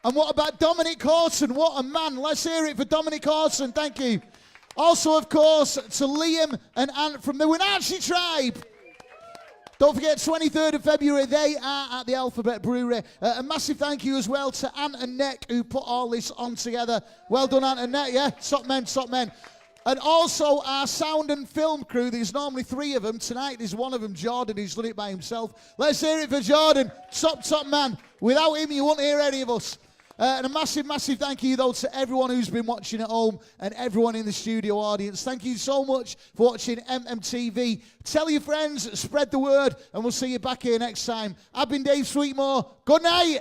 And what about Dominick Horton? What a man. Let's hear it for Dominick Horton. Thank you. Also, of course, to Liam and Ant from the Winachi tribe. Don't forget, 23rd of February, they are at the Alphabet Brewery. A massive thank you as well to Ant and Nick, who put all this on together. Well done, Ant and Nick, yeah? Top men, top men. And also our sound and film crew. There's normally 3 of them. Tonight there's one of them, Jordan, who's done it by himself. Let's hear it for Jordan. Top man. Without him, you won't hear any of us. And a massive, massive thank you, though, to everyone who's been watching at home and everyone in the studio audience. Thank you so much for watching MMTV. Tell your friends, spread the word, and we'll see you back here next time. I've been Dave Sweetmore. Good night.